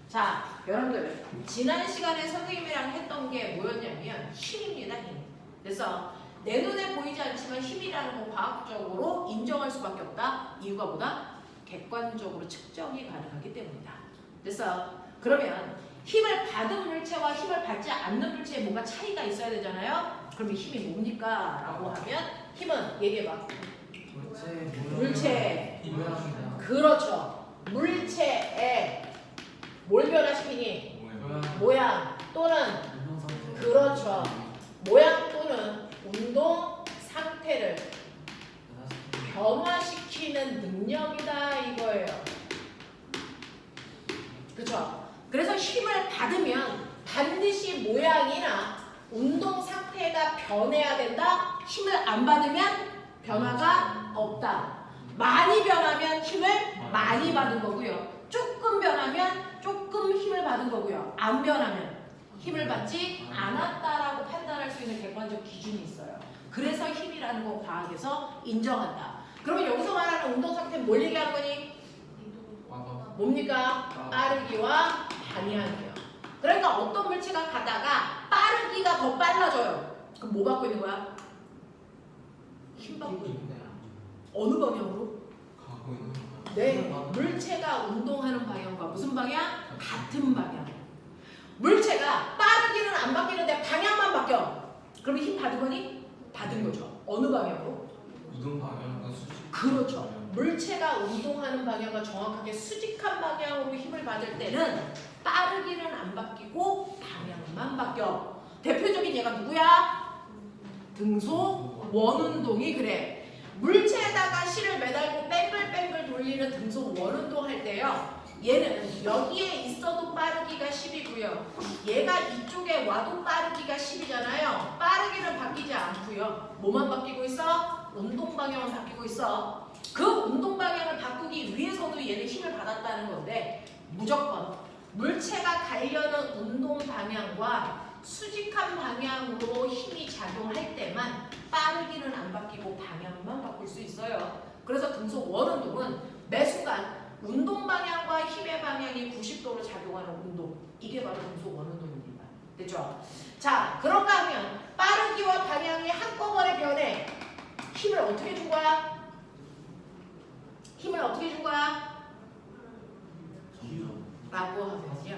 자, 여러분들 지난 시간에 선생님이랑 했던 게 뭐였냐면 힘입니다. 힘. 그래서 내 눈에 보이지 않지만 힘이라는 건 과학적으로 인정할 수밖에 없다. 이유가 뭐다? 객관적으로 측정이 가능하기 때문이다. 그래서 그러면 힘을 받은 물체와 힘을 받지 않는 물체에 뭔가 차이가 있어야 되잖아요. 그러면 힘이 뭡니까? 라고 하면 힘은 얘기해봐. 물체. 그렇죠. 물체에 뭘 변화시키니? 모양 또는 그렇죠. 모양 또는 운동 상태를 변화시키는 능력이다 이거예요. 그렇죠. 그래서 힘을 받으면 반드시 모양이나 운동 상태가 변해야 된다. 힘을 안 받으면 변화가 없다. 많이 변하면 힘을 많이 받은 거고요. 조금 변하면 조금 힘을 받은 거고요. 안 변하면 힘을 받지 않았다라고 판단할 수 있는 객관적 기준이 있어요. 그래서 힘이라는 건 과학에서 인정한다. 그러면 여기서 말하는 운동 상태는 뭘 얘기하는 거니? 뭡니까? 빠르기와 방향이에요. 그러니까 어떤 물체가 가다가 빠르기가 더 빨라져요. 그럼 뭐 받고 있는 거야? 힘 받고 있는 거야. 어느 방향으로? 네, 물체가 운동하는 방향과 무슨 방향? 같은 방향. 물체가 빠르기는 안 바뀌는데 방향만 바뀌어. 그러면 힘 받은 거니? 받은 거죠. 어느 방향으로? 이동 방향과 수직. 그렇죠. 물체가 운동하는 방향과 정확하게 수직한 방향으로 힘을 받을 때는 빠르기는 안 바뀌고 방향만 바뀌어. 대표적인 얘가 누구야? 등속 원운동이 그래. 물체에다가 실을 매달고 뺑글뺑글 돌리는 등속 원운동 할 때요. 얘는 여기에 있어도 빠르기가 10이고요. 얘가 이쪽에 와도 빠르기가 10이잖아요. 빠르기는 바뀌지 않고요. 뭐만 바뀌고 있어? 운동 방향은 바뀌고 있어. 그 운동 방향을 바꾸기 위해서도 얘는 힘을 받았다는 건데 무조건 물체가 가려는 운동 방향과 수직한 방향으로 힘이 작용할 때만 빠르기는 안 바뀌고 방향만 바꿀 수 있어요. 그래서 등속 원운동은 매 순간 운동 방향과 힘의 방향이 90도로 작용하는 운동. 이게 바로 등속 원운동입니다. 됐죠? 자, 그런가 하면 빠르기와 방향이 한꺼번에 변해. 힘을 어떻게 준 거야? 힘을 어떻게 준 거야? 라고 하면요.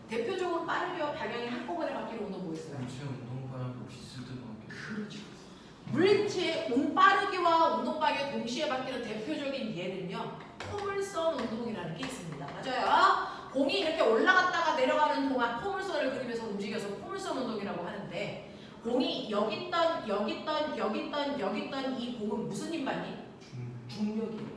대표적으로 빠르기와 방향이 한꺼번에 바뀌는 운동 뭐 있어요? 물체 운동 방향과 비스듬하게. 그렇죠. 물체 빠르기와 운동 방향이 동시에 바뀌는 대표적인 예는요. 포물선 운동이라는 게 있습니다. 맞아요. 공이 이렇게 올라갔다가 내려가는 동안 포물선을 그리면서 움직여서 포물선 운동이라고 하는데 공이 여기 있던 이 공은 무슨 힘 받니? 중력이에요.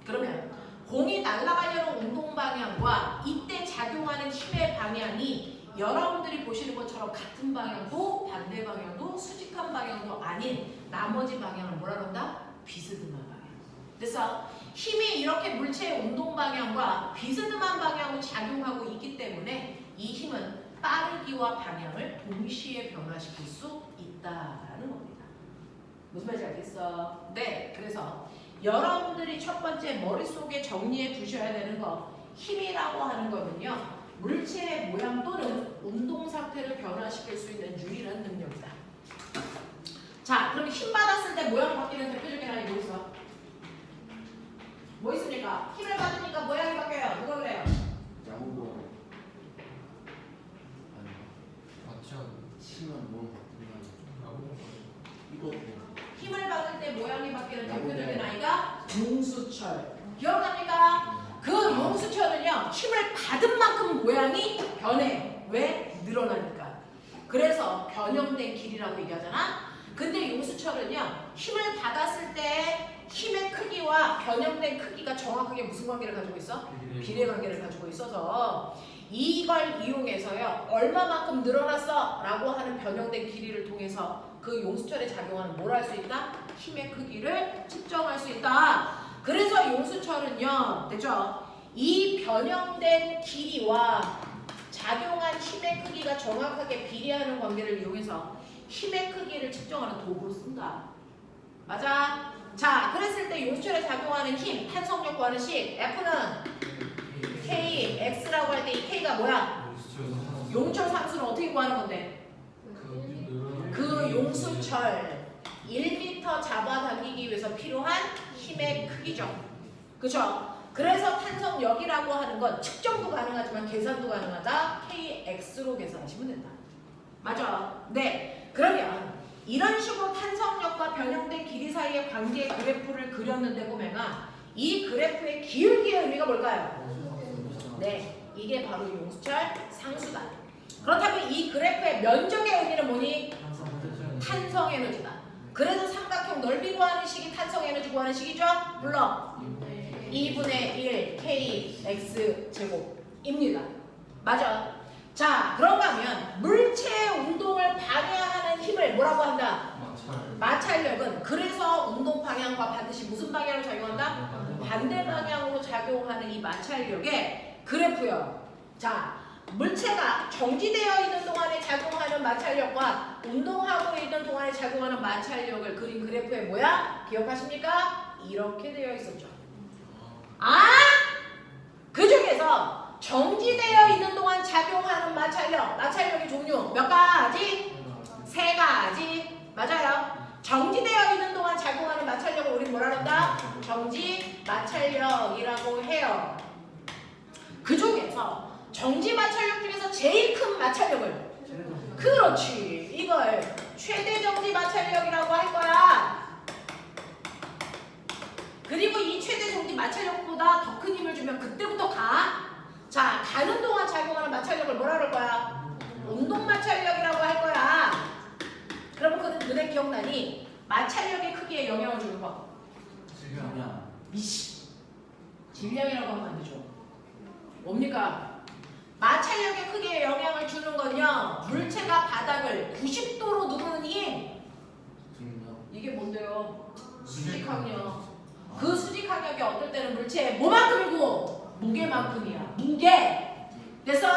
그러면 공이 날아가려는 운동 방향과 이때 작용하는 힘의 방향이 여러분들이 보시는 것처럼 같은 방향도 반대 방향도 수직한 방향도 아닌 나머지 방향을 뭐라 그런다? 비스듬한 방향. 그래서 힘이 이렇게 물체의 운동 방향과 비스듬한 방향으로 작용하고 있기 때문에 이 힘은 빠르기와 방향을 동시에 변화시킬 수 있다라는 겁니다. 무슨 말인지 알겠어? 네, 그래서 여러분들이 첫 번째 머릿속에 정리해 두셔야 되는 거 힘이라고 하는 거는요. 물체의 모양 또는 운동 상태를 변화시킬 수 있는 유일한 능력이다. 자, 그럼 힘 받았을 때 모양이 바뀌는 대표적인 아이 뭐 있어? 뭐 있습니까? 힘을 받으니까 모양이 바뀌어요. 누가 그래요? 야구공 맞죠? 치면 몸 바뀌는 이거 힘을 받을 때 모양이 바뀌는 대표적인 아이가 용수철. 기억납니까? 그 용수철은요. 힘을 받은 만큼 모양이 변해. 왜? 늘어나니까. 그래서 변형된 길이라고 얘기하잖아. 근데 용수철은요. 힘을 받았을 때 힘의 크기와 변형된 크기가 정확하게 무슨 관계를 가지고 있어? 비례 관계를 가지고 있어서 이걸 이용해서요. 얼마만큼 늘어났어? 라고 하는 변형된 길이를 통해서 그 용수철에 작용하는 뭘 할 수 있다? 힘의 크기를 측정할 수 있다. 그래서 용수철은요. 됐죠? 이 변형된 길이와 작용한 힘의 크기가 정확하게 비례하는 관계를 이용해서 힘의 크기를 측정하는 도구로 쓴다. 맞아? 자, 그랬을 때 용수철에 작용하는 힘, 탄성력 구하는 식 F는 K, X라고 할 때 이 K가 뭐야? 용수철 용철 상수는 어떻게 구하는 건데? 그 용수철 1m 잡아당기기 위해서 필요한 힘의 크기죠. 그죠? 그래서 탄성력이라고 하는 건 측정도 가능하지만 계산도 가능하다. KX로 계산하시면 된다. 맞아. 네. 그러면 이런 식으로 탄성력과 변형된 길이 사이의 관계의 그래프를 그렸는데 보면은 이 그래프의 기울기의 의미가 뭘까요? 네. 이게 바로 용수철 상수다. 그렇다면 이 그래프의 면적의 의미는 뭐니? 탄성 에너지다. 그래서 삼각형 넓이 구하는 식이 탄성 에너지 구하는 식이죠? 물론 2분의 1 kx 제곱입니다. 맞아. 자, 그런가 하면 물체의 운동을 방해하는 힘을 뭐라고 한다? 마찰력은 그래서 운동 방향과 반드시 무슨 방향으로 작용한다? 반대 방향으로 작용하는 이 마찰력의 그래프요. 자, 물체가 정지되어 있는 동안에 작용하는 마찰력과 운동하고 있는 동안에 작용하는 마찰력을 그린 그래프의 뭐야? 기억하십니까? 이렇게 되어 있었죠. 그 중에서 정지되어 있는 동안 작용하는 마찰력의 종류 몇 가지? 3가지. 맞아요. 정지되어 있는 동안 작용하는 마찰력을 우리 뭐라 한다? 정지 마찰력이라고 해요. 그 중에서 정지 마찰력 중에서 제일 큰 마찰력을, 그렇지, 이걸 최대 정지 마찰력이라고 할 거야. 그리고 이 최대 정지 마찰력보다 더 큰 힘을 주면 그때부터 가. 자, 가는 동안 작용하는 마찰력을 뭐라 그럴 거야? 운동 마찰력이라고 할 거야. 그러면 너네 기억나니? 마찰력의 크기에 영향을 주는 거. 그냥 미시. 질량이라고 하면 안 되죠. 뭡니까? 마찰력의 크기에 영향을 주는 건요, 물체가 바닥을 90도로 누르는 힘. 이게 뭔데요? 수직항력. 그 수직항력이 어떨 때는 물체의 뭐만큼이고? 무게만큼이야. 무게. 됐어?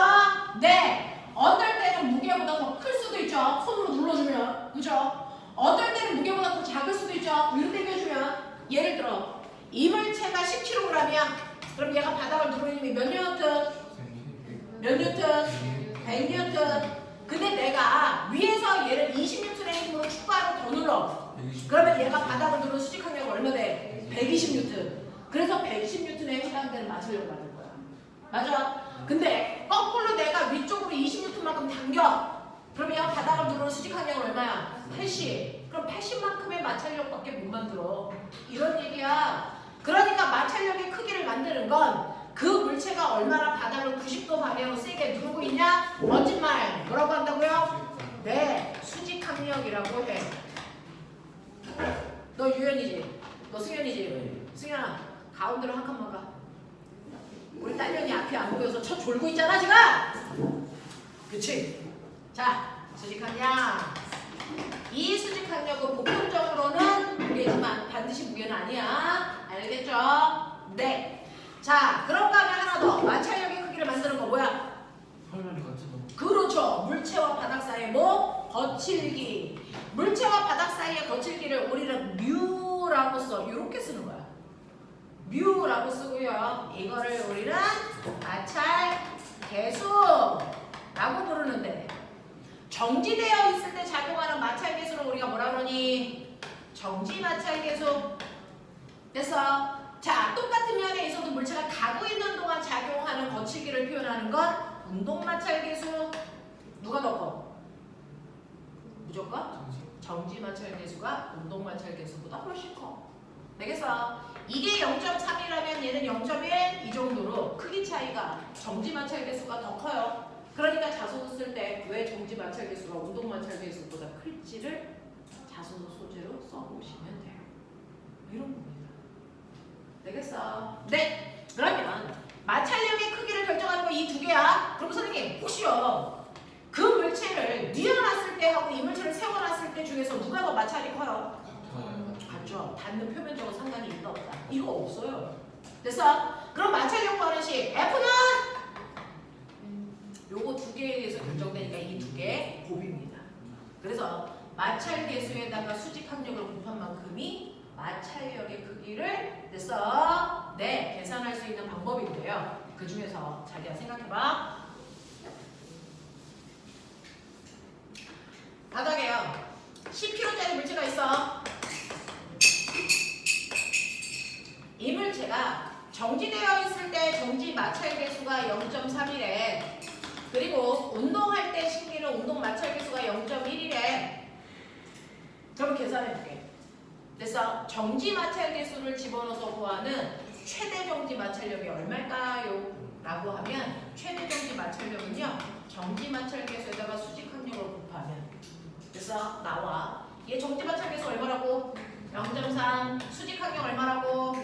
네. 어떨 때는 무게보다 더 클 수도 있죠. 손으로 눌러주면. 그죠? 어떨 때는 무게보다 더 작을 수도 있죠. 위로 당겨주면. 예를 들어 이 물체가 10kg이야. 그럼 얘가 바닥을 누르는 힘이 몇 뉴턴? 몇 뉴턴? 100뉴턴. 근데 내가 위에서 얘를 20뉴턴의 힘으로 추가로 더 눌러. 그러면 얘가 바닥을 누르는 수직항력이 얼마 돼? 120뉴턴. 그래서 120뉴턴에 해당되는 마찰력을 받을 거야. 맞아? 근데 거꾸로 내가 위쪽으로 20뉴턴만큼 당겨. 그러면 바닥을 누르는 수직항력은 얼마야? 80. 그럼 80만큼의 마찰력밖에 못 만들어. 이런 얘기야. 그러니까 마찰력의 크기를 만드는 건 그 물체가 얼마나 바닥을 90도 방향으로 세게 누르고 있냐? 멋진 말. 뭐라고 한다고요? 네, 수직항력이라고 해. 너 유연이지? 너 승현이지? 승현아, 가운데로 한 칸만 가. 우리 딸년이 앞이 안 보여서 쳐 졸고 있잖아 지금. 그치? 자, 수직항력. 이 수직항력은 보편적으로는 무게지만 반드시 무게는 아니야. 알겠죠? 네. 자, 그런가 하면 하나 더. 마찰력의 크기를 만드는 거 뭐야? 그렇죠. 물체와 바닥 사이의 뭐? 거칠기. 물체와 바닥 사이의 거칠기를 우리는 뮤라고 써. 이렇게 쓰는 거야. 뮤라고 쓰고요. 이거를 우리는 마찰 계수라고 부르는데, 정지되어 있을 때 작용하는 마찰 계수를 우리가 뭐라 그러니? 정지 마찰 계수. 됐어? 자, 똑같은 면에 있어도 물체가 가고 있는 동안 작용하는 거칠기를 표현하는 건 운동 마찰 계수. 누가 더 커? 무조건 정지 마찰 계수가 운동 마찰 계수보다 훨씬 커. 되겠어? 이게 0.3이라면 얘는 0.1 이 정도로 크기 차이가 정지 마찰 계수가 더 커요. 그러니까 자소서 쓸 때 왜 정지 마찰 계수가 운동 마찰 계수보다 클지를 자소서 소재로 써보시면 돼요. 이런 겁니다. 되겠어? 네. 그러면 마찰력의 크기를 결정하는 거 이 두 개야. 그럼 선생님 혹시요, 그 물체를 뉘어놨을 때 하고 이 물체를 세워놨을 때 중에서 누가 더 마찰이 커요? 같죠. 닿는 표면적으로 상관이 있다 없다. 이거 없어요. 됐어? 그럼 마찰력 구하는 식 F는 요거 두 개에 의해서 결정되니까 이 두 개 곱입니다. 그래서 마찰 계수에다가 수직 항력을 곱한 만큼이 마찰력의 크기를 됐어? 네, 계산할 수 있는 방법인데요. 그 중에서 자기가 생각해봐. 10kg짜리 물체가 있어. 이 물체가 정지되어 있을 때 정지 마찰 계수가 0.3이래. 그리고 운동할 때 생기는 운동 마찰 계수가 0.1이래. 그럼 계산해볼게. 그래서 정지 마찰 계수를 집어넣어서 구하는 최대 정지 마찰력이 얼마일까요? 라고 하면 최대 정지 마찰력은요, 정지 마찰 계수에다가 수직 항력을 곱하면, 그래서 나와. 얘 정지 마찰 계수 얼마라고? 0.3. 수직 항력 얼마라고?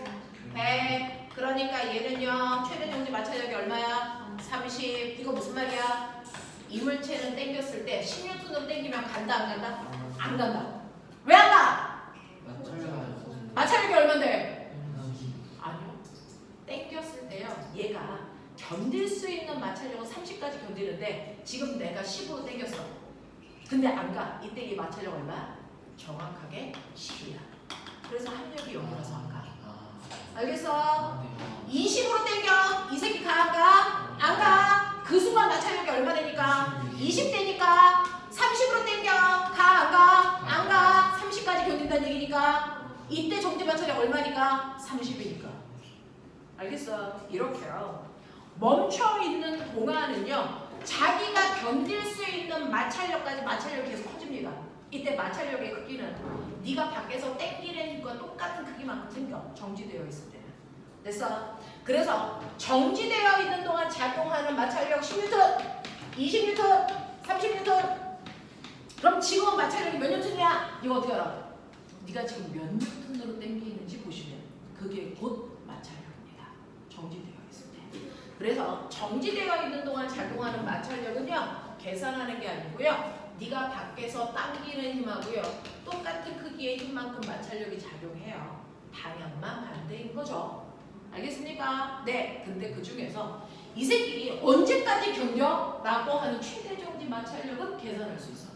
100. 그러니까 얘는요, 최대 정지 마찰력이 얼마야? 30. 이거 무슨 말이야? 이물체는 땡겼을 때 10N으로 땡기면 간다 안 간다? 안 간다. 왜 안 가? 마찰력이 얼만데? 아니요. 땡겼을 때요, 얘가 견딜 수 있는 마찰력은 30까지 견디는데 지금 내가 10으로 땡겼어. 근데 안 가. 이때 이 마찰력 얼마야? 정확하게 10이야. 그래서 합력이 0이라서 안 가. 알겠어? 20으로 땡겨. 이 새끼 가 안 가? 안 가. 그 순간 마찰력이 얼마 되니까? 20 되니까. 30으로 땡겨. 가 안 가? 안 가. 30까지 견딘다는 얘기니까. 이때 정지 마찰력 얼마니까? 30이니까. 알겠어? 이렇게요. 멈춰 있는 동안은요, 자기가 견딜 수 있는 마찰력까지 마찰력이 계속 커집니다. 이때 마찰력의 크기는 네가 밖에서 땡기는 힘과 똑같은 크기만큼 생겨. 정지되어 있을 때는. 됐어? 그래서 정지되어 있는 동안 작용하는 마찰력 10N, 20N, 30N. 그럼 지금은 마찰력이 몇 N이야? 이거 어떻게 알아? 네가 지금 몇 N으로 땡기는지 보시면 그게 곧 마찰력입니다. 정지되어 있을 때. 그래서 정지되어 있는 동안 작용하는 마찰력은요, 계산하는 게 아니고요, 네가 밖에서 당기는 힘하고요, 똑같은 크기의 힘만큼 마찰력이 작용해요. 방향만 반대인 거죠. 알겠습니까? 네. 근데 그 중에서 이 새끼 언제까지 견뎌? 라고 하는 최대 정지 마찰력은 계산할 수 있어.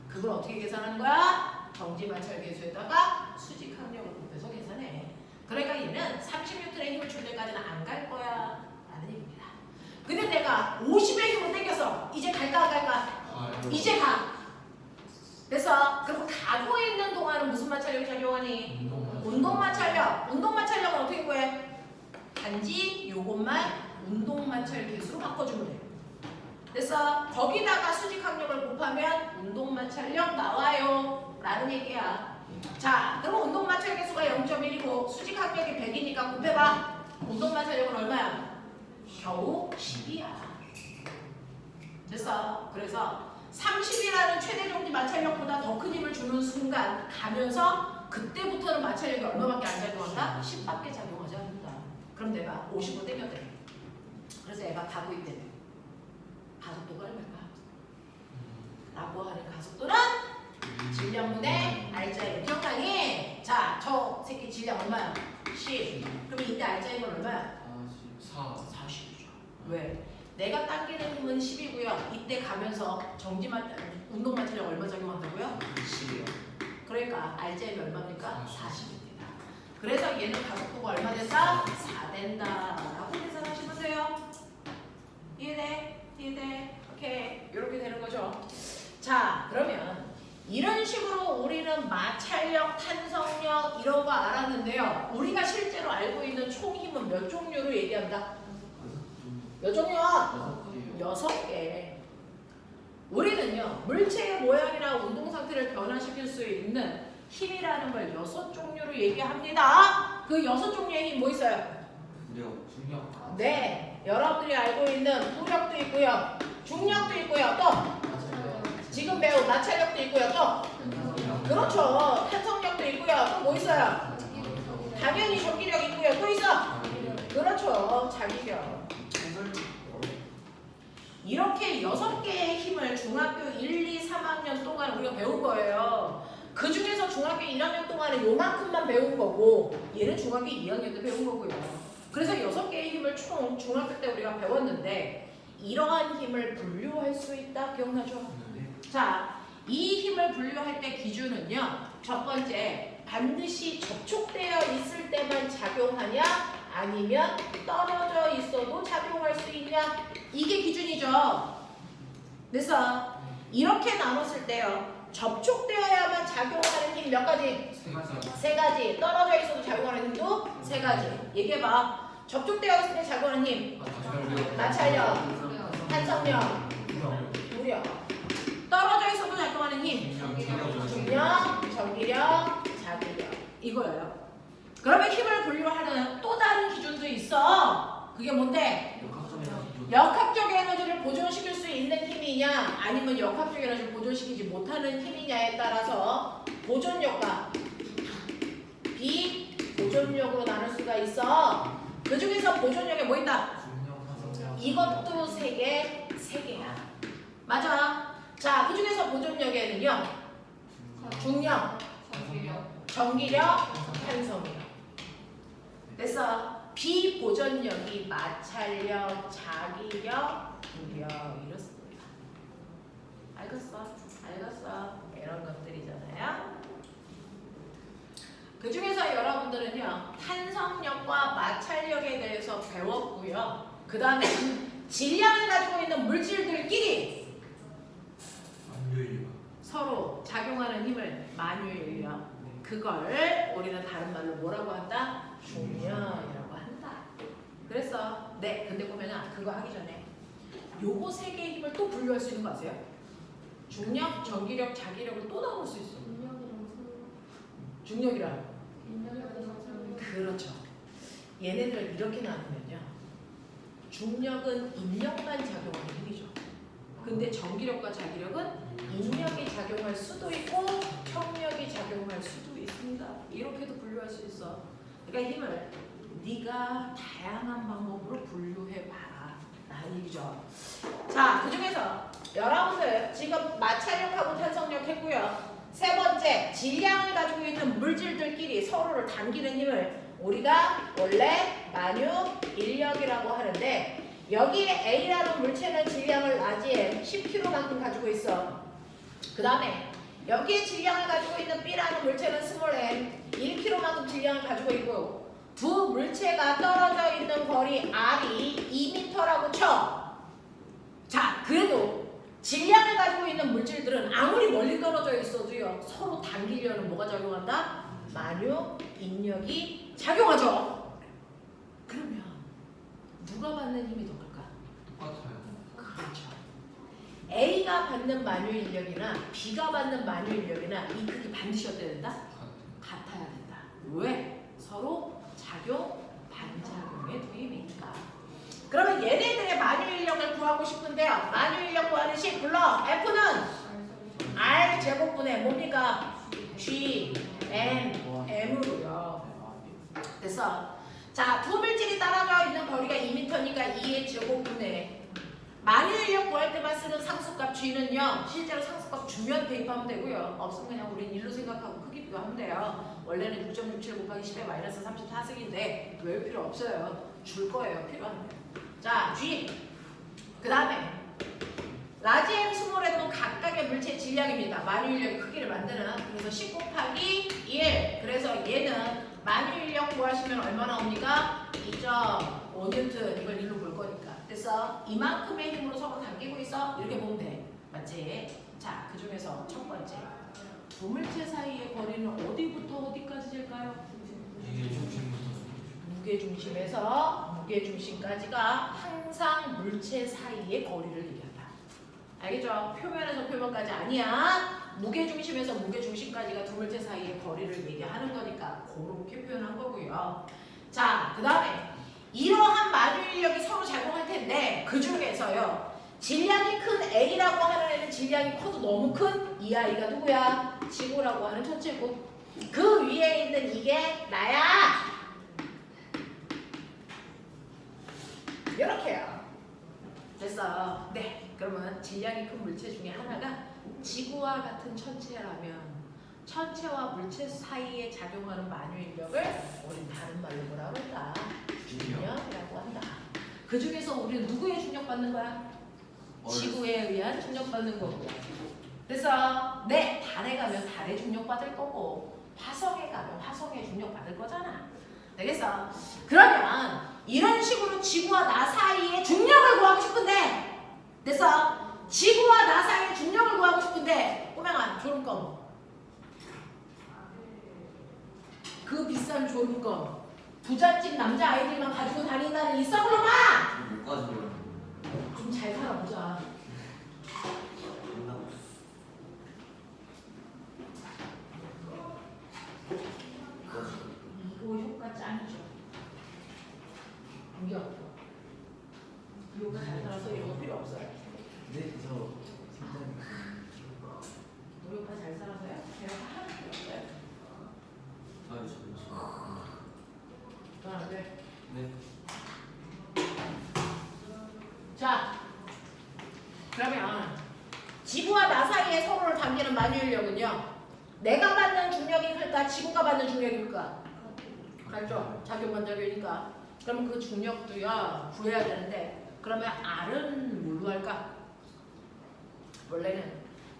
그걸 어떻게 계산하는 거야? 정지 마찰 계수에다가 수직 항력을 곱해서 계산해. 그러니까 얘는 30N의 힘을 줄 때까지는 안 갈 거야 라는 얘기입니다. 근데 내가 50의 힘으로 당겼어. 이제 갈까 안 갈까? 이제 가. 그래서 그럼 가고 있는 동안은 무슨 마찰력이 작용하니? 운동 마찰력. 운동 마찰력은 어떻게 구해? 단지 요것만 운동 마찰 계수로 바꿔주면 돼. 그래서 거기다가 수직 항력을 곱하면 운동 마찰력 나와요 라는 얘기야. 자, 그럼 운동 마찰 계수가 0.1이고 수직 항력이 100이니까 곱해봐. 운동 마찰력은 얼마야? 겨우 10이야. 됐어? 그래서 30이라는 최대 정지 마찰력보다 더 큰 힘을 주는 순간 가면서 그때부터는 마찰력이 얼마밖에 안 작용한다? 10밖에 작용하지 않는다. 그럼 내가 50으로 땡겼대. 그래서 애가 가고 있대. 가속도가 얼마일까? 라고 하는 가속도는 질량분의 알짜의 기억하니? 자, 저 새끼 질량 얼마야? 10. 그럼 이때 알짜의 건 얼마야? 40이죠. 왜? 내가 당기는 힘은 10이고요. 이때 가면서 운동 마찰력 얼마 작용한다고요? 10이요. 그러니까 알짜의 얼마입니까? 40입니다. 그래서 얘는 가속도가 얼마 된다? 4 된다. 라고 계산하시면 돼요. 이해돼? 이해돼? 오케이. 이렇게 되는 거죠. 자, 그러면 이런 식으로 우리는 마찰력, 탄성력 이런 거 알았는데요. 우리가 실제로 알고 있는 총 힘은 몇 종류로 얘기한다? 몇 종류야? 6개. 우리는요, 물체의 모양이나 운동 상태를 변화시킬 수 있는 힘이라는 걸 6종류로 얘기합니다. 그 6종류의 힘 뭐 있어요? 네, 여러분들이 알고 있는 부력도 있고요, 중력도 있고요, 또 지금 배운 마찰력도 있고요, 또 그렇죠, 탄성력도 있고요, 또 뭐 있어요? 당연히 전기력 있고요, 또 있어? 그렇죠, 자기력. 이렇게 6개의 힘을 중학교 1, 2, 3학년 동안 우리가 배울 거예요. 그 중에서 중학교 1학년 동안은 요만큼만 배운 거고 얘는 중학교 2학년 때 배운 거고요. 그래서 6개의 힘을 총 중학교 때 우리가 배웠는데 이러한 힘을 분류할 수 있다. 기억나죠? 자, 이 힘을 분류할 때 기준은요. 첫 번째, 반드시 접촉되어 있을 때만 작용하냐 아니면 떨어져 있어도 작용할 수 있냐, 이게 기준이죠. 그래서 이렇게 나눴을 때요, 접촉되어야만 작용하는 힘 몇 가지? 세 가지. 세 가지. 떨어져 있어도 작용하는 힘도 세 가지. 얘기해봐. 접촉되어 있을 때 작용하는 힘. 마찰력, 탄성력, 무력. 떨어져 있어도 작용하는 힘. 중력, 전기력, 자기력. 이거예요. 그러면 힘을 분류하는 또 다른 기준도 있어. 그게 뭔데? 역학적 에너지를 보존시킬 수 있는 힘이냐 아니면 역학적 에너지를 보존시키지 못하는 힘이냐에 따라서 보존력과 비보존력으로 나눌 수가 있어. 그 중에서 보존력에 뭐 있다? 이것도 세 개야. 맞아. 자, 그 중에서 보존력에는요. 중력, 전기력, 탄성력. 됐어. 비보존력이 마찰력, 자기력, 무력 이렇습니다. 알겠어? 이런 것들이잖아요. 그 중에서 여러분들은요 탄성력과 마찰력에 대해서 배웠고요. 그 다음에 질량을 가지고 있는 물질들끼리 서로 작용하는 힘을 만유인력. 그걸 우리는 다른 말로 뭐라고 한다? 중력이라고 한다. 그래서 네, 근데 보면은 그거 하기 전에 요거 세 개의 힘을 또 분류할 수 있는 거 아세요? 중력, 전기력, 자기력을 또 나눌 수 있어. 중력이랑 그렇죠. 얘네들 이렇게 나누면요. 중력은 인력만 작용하는 힘이죠. 근데 전기력과 자기력은 인력이 작용할 수도 있고 청력이 작용할 수도 있습니다. 이렇게도 분류할 수 있어. 그러니까 힘을 네가 다양한 방법으로 분류해봐라 라는 얘기죠. 자, 그 중에서 여러분들 지금 마찰력하고 탄성력 했고요. 세 번째, 질량을 가지고 있는 물질들끼리 서로를 당기는 힘을 우리가 원래 만유인력이라고 하는데 여기에 A라는 물체는 질량을 라지에 10kg만큼 가지고 있어. 그 다음에 여기에 질량을 가지고 있는 B라는 물체는 스몰 m 1kg만큼 질량을 가지고 있고 두 물체가 떨어져 있는 거리 R이 2m라고 쳐. 자, 그래도 질량을 가지고 있는 물질들은 아무리 멀리 떨어져 있어도요 서로 당기려는 뭐가 작용한다? 만유인력이 작용하죠. 그러면 누가 받는 힘이 더 클까? 똑같아요. 그렇죠. A가 받는 만유인력이나 B가 받는 만유인력이나 이 크기 반드시 어때야 된다? 같아야 된다. 왜? 서로 작용, 반작용의 투입이니까. 그러면 얘네들의 만유인력을 구하고 싶은데요. 만유인력 구하는 식 불러. F는 R 제곱분의 뭡니까? G, N, M으로요. 됐어. 자, 두 물질이 떨어져 있는 거리가 2m니까 2의 제곱분의 만유인력 구할 때만 쓰는 상수값 G는요. 실제로 상수값 주면 대입하면 되고요. 없으면 그냥 우린 1로 생각하고 크기 비교하면 돼요. 원래는 6.67 곱하기 10의 마이너스 34승인데 외울 필요 없어요. 줄 거예요. 필요한데. 자, G. 그 다음에 라지 M, 스몰 M은 각각의 물체의 질량입니다. 만유인력의 크기를 만드는. 그래서 10 곱하기 1. 그래서 얘는 만유인력 구하시면 얼마 나옵니까? 2.5N. 이걸 1로 볼 거니까. 그래서 이만큼의 힘으로 서로 당기고 있어. 이렇게 보면 돼. 맞지? 자, 그 중에서 첫 번째. 두 물체 사이의 거리는 어디부터 어디까지 될까요? 이게 중심부터. 무게중심에서 무게중심까지가 항상 물체 사이의 거리를 얘기한다. 알겠죠? 표면에서 표면까지 아니야. 무게중심에서 무게중심까지가 두 물체 사이의 거리를 얘기하는 거니까 그렇게 표현한 거고요. 자, 그 다음에 이러한 만유인력이 서로 작용할 텐데 그 중에서요. 질량이 큰 A라고 하는 애는 질량이 커도 너무 큰 이 아이가 누구야? 지구라고 하는 천체고 그 위에 있는 이게 나야. 이렇게요. 됐어. 네. 그러면 질량이 큰 물체 중에 하나가 지구와 같은 천체라면 천체와 물체 사이에 작용하는 만유인력을 우린 다른 말로 뭐라 그럴까? 중력이라고 한다. 그 중에서 우리는 누구의 중력받는 거야? 지구에 의한 중력받는 거고. 그래서 네, 달에 가면 달의 중력받을 거고 화성에 가면 화성의 중력받을 거잖아. 되겠어? 그러면 이런 식으로 지구와 나 사이의 중력을 구하고 싶은데 됐어? 지구와 나 사이의 중력을 구하고 싶은데 꼬맹아 좋은 거 산 졸음껌 부잣집 남자 아이들만 가지고 다닌다는 이 썩으로마! 못 가지고 좀 잘 살아보자. 이거 효과 짱이죠. 이게 없어. 이 효과 잘 살아서 이런 거 필요 없어요. 네, 저 팀장님. 이 효과 잘 살아서요? 제가 하나도 필요 없어요. 넌 안 돼. 네. 자, 그러면 지구와 나 사이에 서로를 당기는 만유인력은요. 내가 받는 중력이 클까? 지구가 받는 중력이 클까? 알죠? 작용반작용이니까. 그럼 그 중력도요 구해야 되는데 그러면 R은 뭘로 할까? 원래는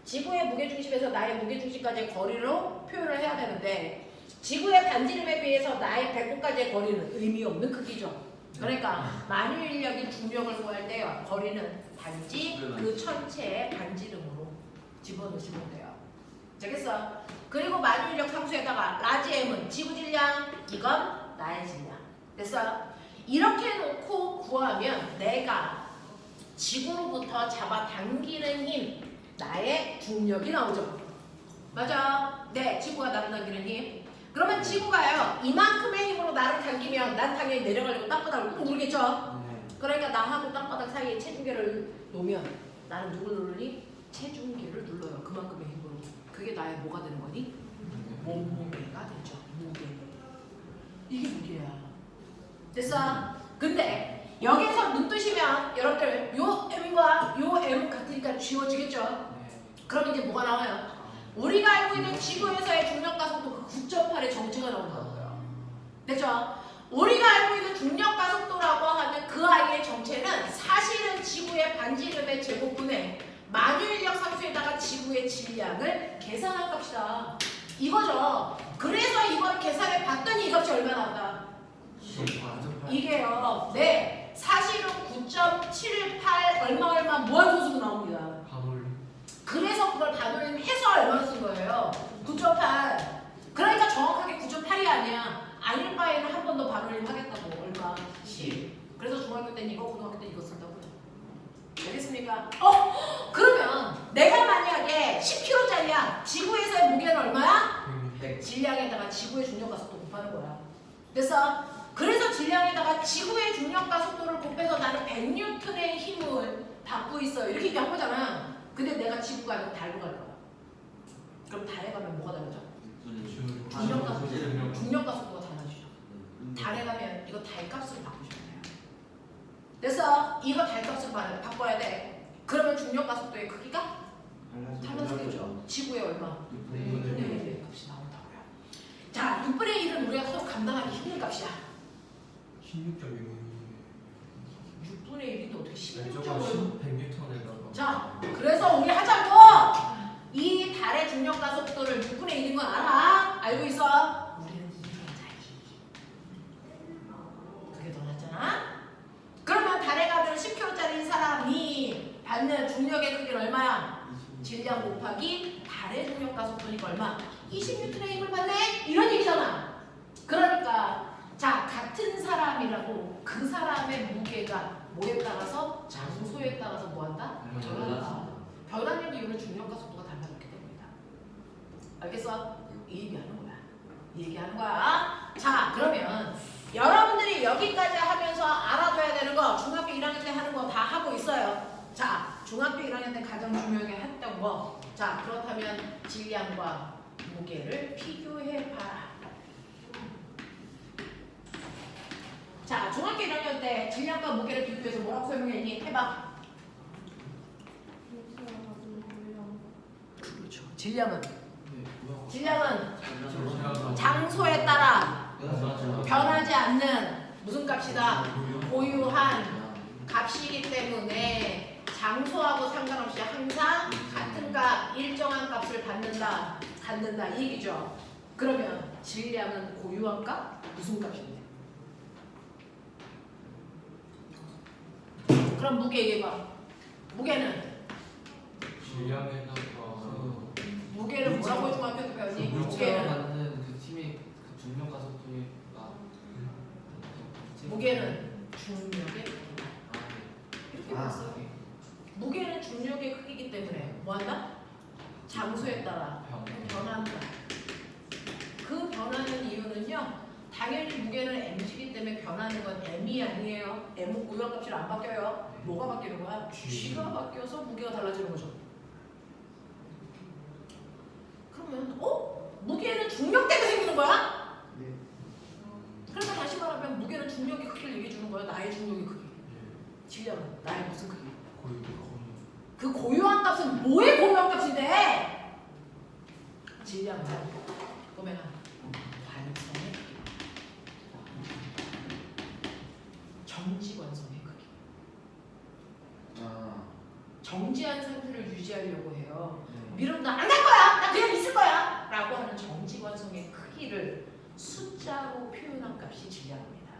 지구의 무게중심에서 나의 무게중심까지의 거리로 표현을 해야 되는데 지구의 반지름에 비해서 나의 배꼽까지의 거리는 의미 없는 크기죠. 그러니까 만유인력이 중력을 구할 때요 거리는 단지 그 천체의 반지름으로 집어넣으시면 돼요. 되겠어? 그리고 만유인력 상수에다가 라지 m은 지구 질량, 이건 나의 질량. 됐어? 이렇게 놓고 구하면 내가 지구로부터 잡아당기는 힘, 나의 중력이 나오죠. 맞아? 네, 지구가 나를 당기는 힘. 그러면 지구가요 이만큼의 힘으로 나를 당기면 난 당연히 내려가려고 땅바닥을 꾹 누르겠죠. 그러니까 나하고 땅바닥 사이에 체중계를 놓으면 나는 누굴 누르니? 체중계를 눌러요. 그만큼의 힘으로. 그게 나의 뭐가 되는 거니? 몸무게가 되죠. 무게. 이게 무게야. 됐어? 근데 여기에서 눈 뜨시면 여러분들 요 M과 요 M 같으니까 지워지겠죠? 그럼 이제 뭐가 나와요? 우리가 알고 있는 지구에서의 중력과 속도 그 9.8의 정체가 나온다고요. 됐죠? 우리가 알고 있는 중력과 속도라고 하는 그 아이의 정체는 사실은 지구의 반지름의 제곱분의 만유인력 상수에다가 지구의 질량을 계산한 값이다. 이거죠. 그래서 이걸 계산해 봤더니 이 값이 얼마 나온다? 이게요. 네. 사실은 9.78 얼마 무한소수로 나옵니다. 그래서 그걸 반올림 해서 얼마 쓴 거예요? 9.8. 그러니까 정확하게 9.8이 아니야. 아닐 바에는 한 번 더 반올림 하겠다고. 얼마? 10. 그래서 중학교 때는 이거, 고등학교 때 이거 쓴다고요. 알겠습니까? 그러면 내가 만약에 10kg짜리야. 지구에서의 무게는 얼마야? 100. 질량에다가 지구의 중력과 속도 곱하는 거야. 됐어? 그래서 질량에다가 지구의 중력과 속도를 곱해서 나는 100N의 힘을 받고 있어요. 이렇게 얘기한 거잖아. 근데 내가 지구가 아니고 달로 갈 거야. 그럼 달에 가면 뭐가 다르죠? 중력과 속도가 달라지죠. 달에 가면 이거 달값을 바꾸셔야 돼요. 됐어? 이거 달값을 바꿔야 돼. 그러면 중력과 속도의 크기가 달라지겠죠. 지구의 얼마? 6분의 1의 값이 나온다고요. 자, 6분의 1은 우리가 서로 감당하기 힘든 값이야. 16.1. 6분의 1인데 어떻게 저거 16점을 100N에다가. 자, 그래서 우리 하자고! 이 달의 중력과 속도를 6분의 1인 건 알아? 알고 있어? 우리는 그게 더 낫잖아? 그러면 달에 가면 10kg짜리 사람이 받는 중력의 크기는 얼마야? 질량 곱하기 달의 중력과 속도니까 얼마? 20N의 힘을 받네? 이런 얘기잖아. 그러니까 자, 같은 사람이라고 그 사람의 무게가 뭐에 따라서 장소에 따라서 뭐한다? 변한다. 변하는 이유는 중력과 속도가 달라졌기 때문이다. 알겠어? 이 얘기하는 거야. 이 얘기하는 거야. 자, 그러면 여러분들이 여기까지 하면서 알아둬야 되는 거 중학교 1학년 때 하는 거 다 하고 있어요. 자, 중학교 1학년 때 가장 중요하게 했던 거. 자, 그렇다면 질량과 무게를 비교해봐라. 자, 중학교 1학년 때 질량과 무게를 비교해서 뭐라고 설명했니? 해봐. 그렇죠. 질량은 장소에 따라 변하지 않는 무슨 값이다? 고유한 값이기 때문에 장소하고 상관없이 항상 같은 값, 일정한 값을 갖는다 이 얘기죠. 그러면 질량은 고유한 값? 무슨 값인데? 그럼 무게 얘기해봐. 무게는? 질량에다가 무게를 뭐라고 중학교 때 배웠니? 무게는? 맞는 그 팀의 그 중력과 속도의 무게는 중력의 크기다. 이렇게 아, 봤어요. 무게는 중력의 크기이기 때문에 뭐한다? 장소에 따라 변한다. 그 변하는 이유는요. 당연히 무게는 mg이기 때문에 변하는 건 m이 아니에요. m은 고유한값이 안 바뀌어요. 뭐가 바뀌는 거야? g가 바뀌어서 무게가 달라지는 거죠. 그러면 무게는 중력 때문에 생기는 거야? 네. 그래서 다시 말하면 무게는 중력의 크기를 얘기해 주는 거야. 나의 중력의 크기. 질량은 나의 무슨 크기? 그 고유한 값은 뭐의 고유한 값인데? 질량은 보면 관성의 크기. 정지관성의 크기. 아. 정지한 상태를 유지하려고 해요. 네. 밀어도 안 할 거야. 나 그냥 있을 거야. 라고 하는 정지관성의 크기를 숫자로 표현한 값이 질량입니다.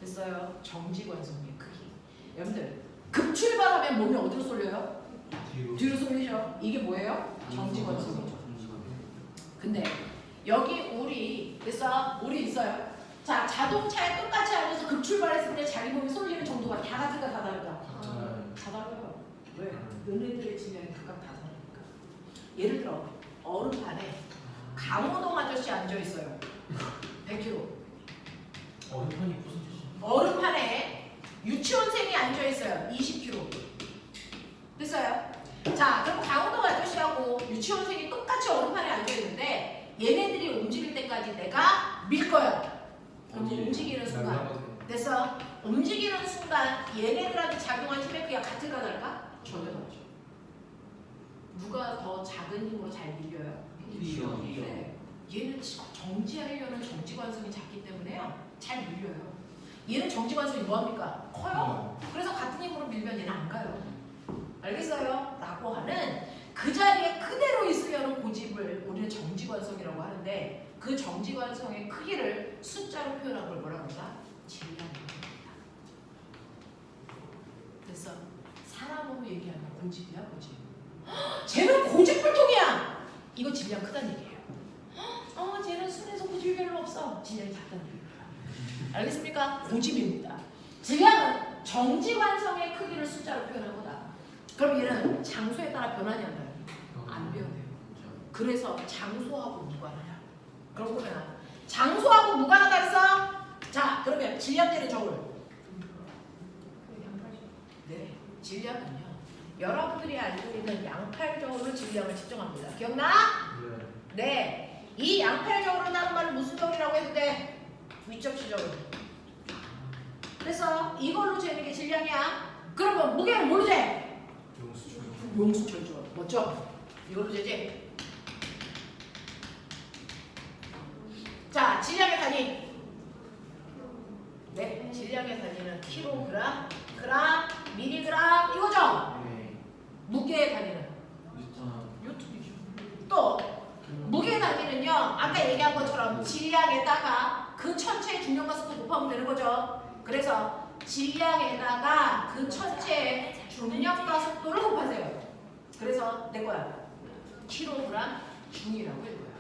됐어요? 정지관성의 크기. 여러분들 급출발하면 몸이 어디로 쏠려요? 뒤로 쏠리죠. 이게 뭐예요? 정지관성이죠. 근데 여기 우리 됐어? 우리 있어요. 자, 자동차에 똑같이 앉아서 급출발했을 때 자기 몸이 쏠리는 정도가 다 같을까 다 다를까? 다 달라요. 왜? 너네들의 질량이 각각 다 다르니까. 예를 들어 얼음판에 강호동 아저씨 앉아 있어요. 100kg. 얼음판이 부서지지. 얼음판에 유치원생이 앉아 있어요. 20kg. 됐어요? 자, 그럼 강호동 아저씨하고 유치원생이 똑같이 얼음판에 앉아 있는데 얘네들이 움직일 때까지 내가 밀 거야. 그럼 움직이는 순간. 됐어? 움직이는 순간 얘네들한테 작용한 힘의 크기가 같을까 다를까? 전혀 다르죠. 누가 더 작은 힘으로 잘 밀려요? 네. 얘는 정지하려는 정지관성이 작기 때문에요. 잘 밀려요. 얘는 정지관성이 뭐합니까? 커요. 그래서 같은 힘으로 밀면 얘는 안 가요. 알겠어요? 라고 하는 그 자리에 그대로 있으려는 고집을 우리는 정지관성이라고 하는데 그 정지관성의 크기를 숫자로 표현한 걸 뭐라고 한다? 질량이라고 합니다. 됐어? 사람 몸을 얘기하는 고집이야 고집. 쟤는 고집불통이야. 이거 질량 크다는 얘기예요. 쟤는 순에서 고집이 별로 없어. 질량이 작다는 얘기예요. 알겠습니까? 고집입니다. 질량은 정지관성의 크기를 숫자로 표현한 거다. 그럼 얘는 장소에 따라 변하냐 안 변하냐? 안 변해요. 그래서 장소하고 무관하냐? 그럼 보면 장소하고 무관하다 했어? 자, 그러면 질량대는 저울. 네, 질량은요. 여러분들이 알고 있는 양팔저울로 질량을 측정합니다. 기억나? 네. 이 양팔저울은 다른 말로 무슨 저울이라고 해도 돼? 위접시 저울. 그래서 이걸로 재는 게 질량이야. 그러면 무게는 뭘로 재? 용수철저. 멋져? 이걸로 재지? 자, 질량의 단위. 네, 질량의 단위는 킬로그램, 그램, 미리그램 이거죠? 네. 무게의 단위는 뉴턴이죠. 또 무게 단위는요. 아까 얘기한 것처럼 질량에다가 그 천체의 중력가속도 곱하면 되는 거죠. 그래서 질량에다가 그 천체의 중력가속도를 곱하세요. 그래서 내 거야. 킬로그램 중이라고 읽어요.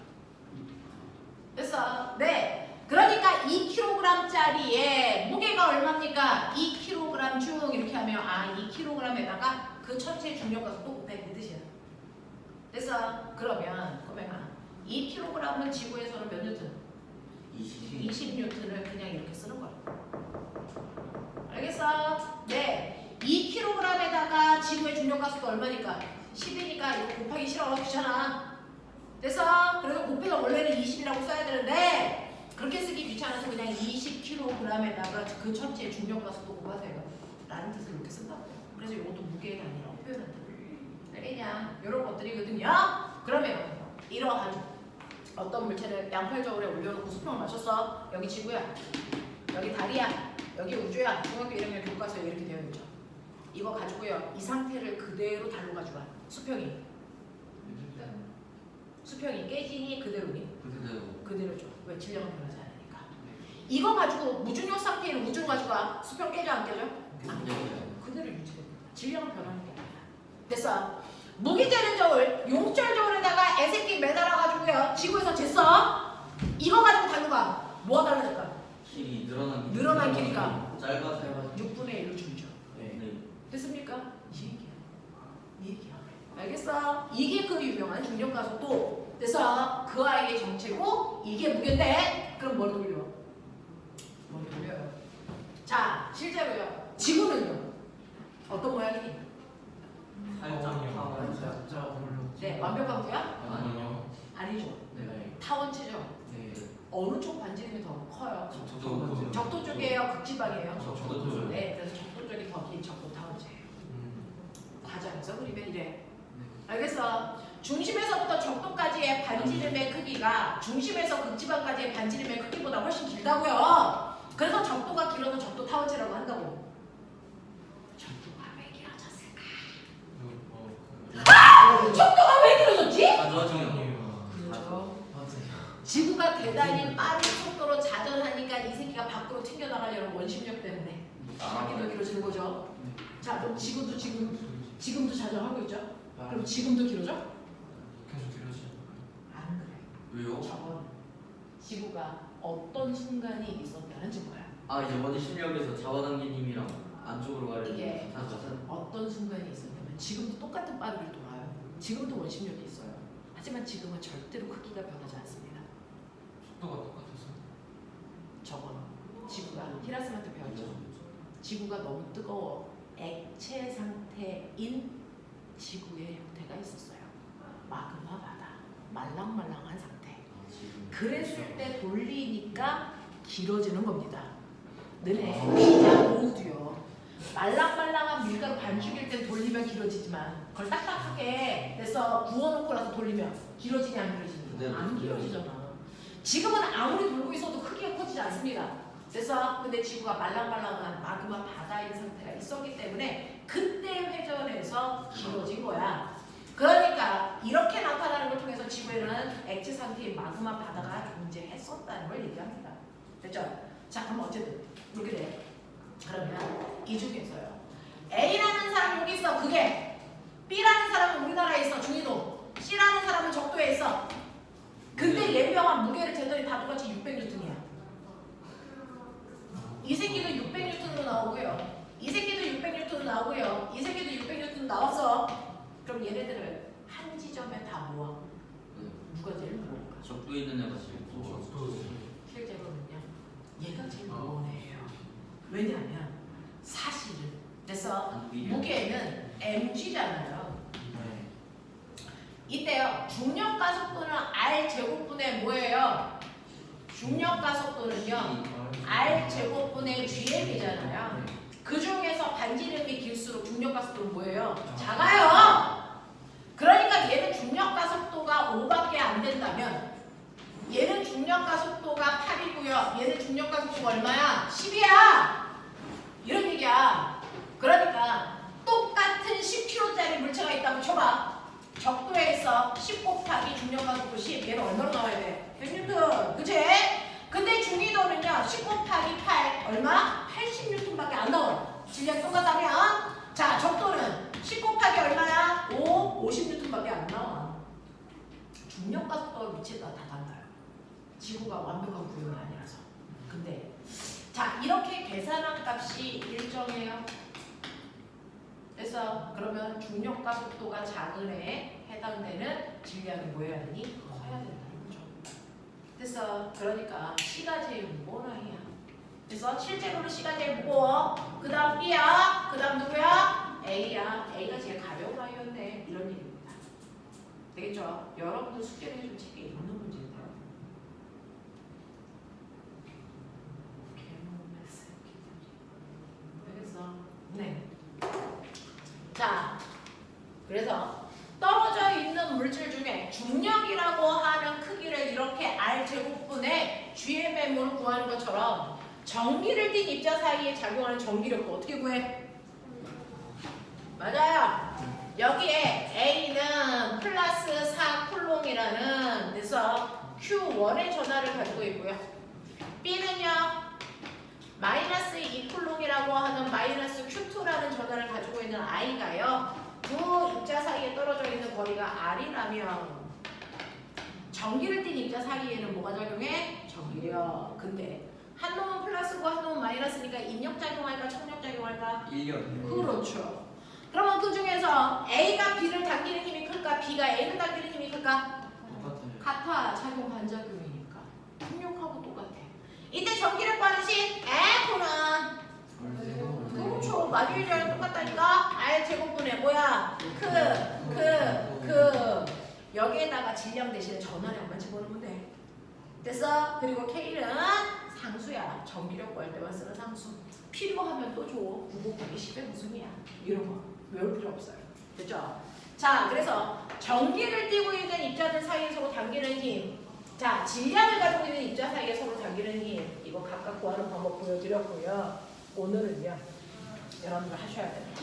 됐어? 네. 그러니까 2kg짜리에 무게가 얼마입니까? 2kg 중 이렇게 하면 2kg에다가 그 천체의 중력가속도 곱해 그 뜻이야. 됐어? 그러면 2kg은 지구에서는 몇 뉴턴? 20뉴턴을 그냥 이렇게 쓰는 거야. 알겠어? 네. 2kg에다가 지구의 중력가속도 얼마니까? 10이니까 이거 곱하기 싫어. 귀찮아. 됐어? 그래서 곱해서 원래는 20이라고 써야 되는데 그렇게 쓰기 귀찮아서 그냥 20kg에다가 그 천체의 중력가속도 곱하세요. 라는 뜻을 이렇게 쓴다고요. 그래서 이것도 무게의 단위라고 표현한다. 알겠냐? 이런 것들이거든요. 그러면 이러한 어떤 물체를 양팔저울에 올려놓고 수평을 맞췄어. 여기 지구야. 여기 달이야. 여기 우주야. 중학교 1학년 교과서에 이렇게 되어 있죠. 이거 가지고요. 이 상태를 그대로 달로 가져가. 수평이 깨지니 그대로니? 그대로죠. 왜? 질량은 변하지 않으니까. 이거 가지고 무중력 상태인 우주를 가져가. 수평 깨져 안 깨져? 안 깨져. 그대로 유지됩니다. 질량은 변하는 게 아니야. 됐어. 무기재는 저울, 용절 저울에다가 애새끼 매달아가지고요. 지구에서 쟀어. 이거 가지고 달로 가. 뭐가 달라질까? 길이 늘어난 늘어난 길이가 짧아져요. 6분의 1로 줄죠. 네. 됐습니까? 이 얘기야. 이 얘기야. 알겠어? 이게 그 유명한 중력가속도. 그래서 그 아이의 정체고 이게 무게인데 그럼 뭘 돌려? 뭘 돌려요? 자, 실제로요. 지구는요. 어떤 모양이니? 살짝 네, 완벽한 구야? 아니요. 아니죠. 네. 타원체죠. 네. 어느 쪽 반지름이 더 커요? 적도 적도 쪽이에요? 극지방이에요? 적도 쪽. 네, 그래서 적도 쪽이 더 긴 적도 타원체예요. 과장해서 그리면 이래. 알겠어? 중심에서부터 적도까지의 반지름의 크기가 중심에서 극지방까지의 반지름의 크기보다 훨씬 길다고요. 그래서 적도가 길어서 적도 타원체라고 한다고. 적도가 왜 길어졌을까? 적도가 왜 길어졌지? 맞아요. 지구가 대단히 빠른 속도로 자전하니까 이 새끼가 밖으로 튕겨나가려는 원심력 때문에 바퀴도 길어지는 거죠. 자, 그럼 지금도 자전하고 있죠? 그럼 지금도 길어져? 계속 길어지는 안 그래. 왜요? 저건 지구가 어떤 순간이 있었다는 증거야. 아 이제 원심력에서 잡아당기님이랑 안쪽으로 가려고 이게 같은. 어떤 순간이 있었냐면 지금도 똑같은 빠르기를 돌아요. 지금도 원심력이 있어요. 하지만 지금은 절대로 크기가 변하지 않습니다. 속도가 똑같아서. 저건 지구가 히라스한테 배웠죠. 지구가 너무 뜨거워 액체 상태인 지구의 형태가 있었어요. 마그마 바다, 말랑말랑한 상태. 그랬을 때 돌리니까 길어지는 겁니다. 너네 피자 모두요. 말랑말랑한 밀가루 반죽일 땐 돌리면 길어지지만 그걸 딱딱하게 돼서 구워놓고 나서 돌리면 길어지냐 안 길어지냐? 안 길어지잖아. 지금은 아무리 돌고 있어도 크기가 커지지 않습니다. 그래서 근데 지구가 말랑말랑한 마그마 바다인 상태가 있었기 때문에 그때 회전해서 길어진 거야. 그러니까 이렇게 나타나는 걸 통해서 지구에는 액체 상태의 마그마 바다가 존재했었다는 걸 얘기합니다. 됐죠? 자, 그럼 어쨌든 이렇게 돼. 그러면 이 중에서요. A라는 사람이 여기 있어. 그게 B라는 사람은 우리나라에 있어. 중위도. C라는 사람은 적도에 있어. 근데 얘명한 무게를 재더니 다 똑같이 600N이야. 이 새끼도 600N으로 나오고요. 이 새끼도 600N으로 나오고요. 이 새끼도 600N 나왔어. 그럼 얘네들을 한 지점에 다 모아. 누가 제일 무거울까? 적도 있는 애가 제일 무거워. 실제로는요. 얘가 제일 무거운 애예요. 왜냐하면 사실은 그래서 무게는 mg잖아요. 이때요. 중력 가속도는 r 제곱분의 뭐예요? 중력 가속도는요. r 제곱분의 gm이잖아요. 그 중에서 반지름이 길수록 중력 가속도는 뭐예요? 작아요. 그러니까 얘는 중력 가속도가 5밖에 안 된다면 얘는 중력 가속도가 8이고요. 얘는 중력 가속도가 얼마야? 10이야. 이런 얘기야. 그러니까 똑같은 10kg짜리 물체가 있다고 쳐봐. 적도에 있어 10 곱하기 중력 가속도 10. 얘는 얼마로 나와야 돼? 100N. 그치? 근데 중위도는요 10 곱하기 8 얼마? 80N밖에 안 나와. 질량 똑같다면 자 적도는 10 곱하기 얼마야? 5, 50N밖에 안 나와. 중력 가속도와 위치가 다 달라요. 지구가 완벽한 구형이 아니라서. 근데 자 이렇게 계산한 값이 일정해요. 그래서 그러면 중력 가속도가 작은 애에 해당되는 질량이 뭐여야 되니? 커야 된다는 거죠. 그래서 그러니까 C가 제일 무거운 아이야. 그래서 실제로는 C가 제일 무거워. 그 다음 B야. 그 다음 누구야? A야. A가 제일 가벼운 아이였네. 이런 얘기입니다. 되겠죠? 여러분들 숙제를 해준 책에 있는 문제인데요. 되겠어? 네. 자, 그래서 떨어져 있는 물질 중에 중력이라고 하는 크기를 이렇게 R 제곱분의 GM의 모를 구하는 것처럼 전기를 띤 입자 사이에 작용하는 전기력도 어떻게 구해? 맞아요. 여기에 A는 플러스 4쿨롱이라는 그래서 Q1의 전하를 가지고 있고요. B는요. 마이너스 2쿨롱이라고 하는 마이너스 Q2라는 전하를 가지고 있는 I가요. 두 입자 사이에 떨어져 있는 거리가 R이라면 전기를 띤 입자 사이에는 뭐가 작용해? 전기력. 근데 한 놈은 플러스고 한 놈은 마이너스니까 인력작용할까 청력작용할까? 1년. 그렇죠. 그러면 그 중에서 A가 B를 당기는 힘이 클까? B가 A를 당기는 힘이 클까? 똑같아요. 같아. 작용 반작용이니까. 풍력하고 똑같아. 이때 전기력 반응식 F는 그렇죠. 마디유리랑 똑같다니까. R의 제곱분의 뭐야? 여기에다가 질량 대신에 전화량만 집어넣으면 돼. 됐어? 그리고 K는 상수야. 전기력 구할 때만 쓰는 상수. 필요하면 또 줘. 9 곱하기 10의 무슨이야. 이런 거 외울 필요 없어요. 됐죠? 자, 그래서 전기를 띠고 있는 입자들 사이에 서로 당기는 힘. 자, 질량을 가지고 있는 입자 사이에 서로 당기는 힘. 이거 각각 구하는 방법 보여드렸고요. 오늘은요. 여러분들 하셔야 됩니다.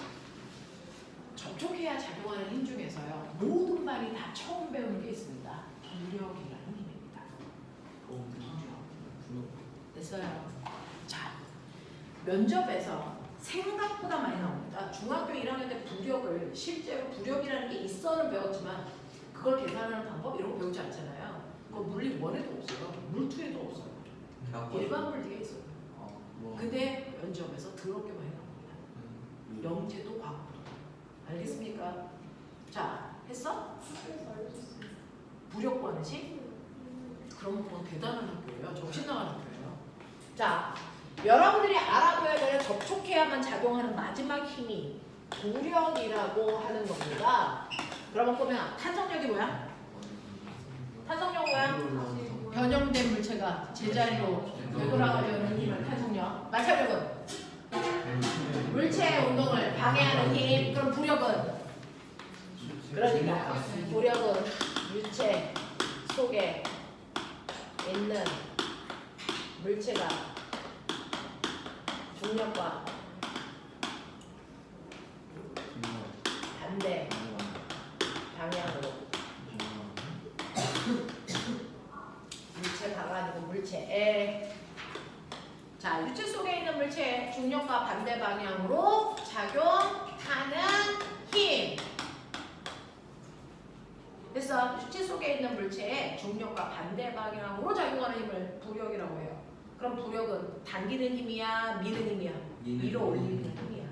접촉해야 작용하는 힘 중에서요. 모든 반이 다 처음 배우는 게 있습니다. 부력이라는 힘입니다. 됐어요? 자, 면접에서 생각보다 많이 나옵니다. 중학교 1학년 때 부력을 실제로 부력이라는 게 있어는 배웠지만 그걸 계산하는 방법 이런 거 배우지 않잖아요. 그거 물리 1에도 없어요. 물 2에도 없어요. 일반 물리에 있어요. 근데 면접에서 더럽게 많이 나옵니다. 영재도 과학도. 알겠습니까? 자, 했어? 부력 관식? 그럼 뭐 대단한 학교예요. 정신 나가는 학교예요. 자, 여러분들이 알아둬야 되는 접촉해야만 작용하는 마지막 힘이 부력이라고 하는 겁니다. 그러면 보면 탄성력이 뭐야? 탄성력 뭐야? 변형된 물체가 제자리로 되돌아가려는 힘을 탄성력. 마찰력은? 물체의 운동을 방해하는 힘. 그럼 부력은? 그러니까 부력은 물체 속에 있는 물체가 중력과 반대 방향으로 물체가 아니고 물체에 자, 유체 속에 있는 물체의 중력과 반대 방향으로 작용하는 힘. 그래서 유체 속에 있는 물체의 중력과 반대 방향으로 작용하는 힘을 부력이라고 해요. 그럼 부력은 당기는 힘이야, 미는 힘이야? 밀어 올리는 힘이야.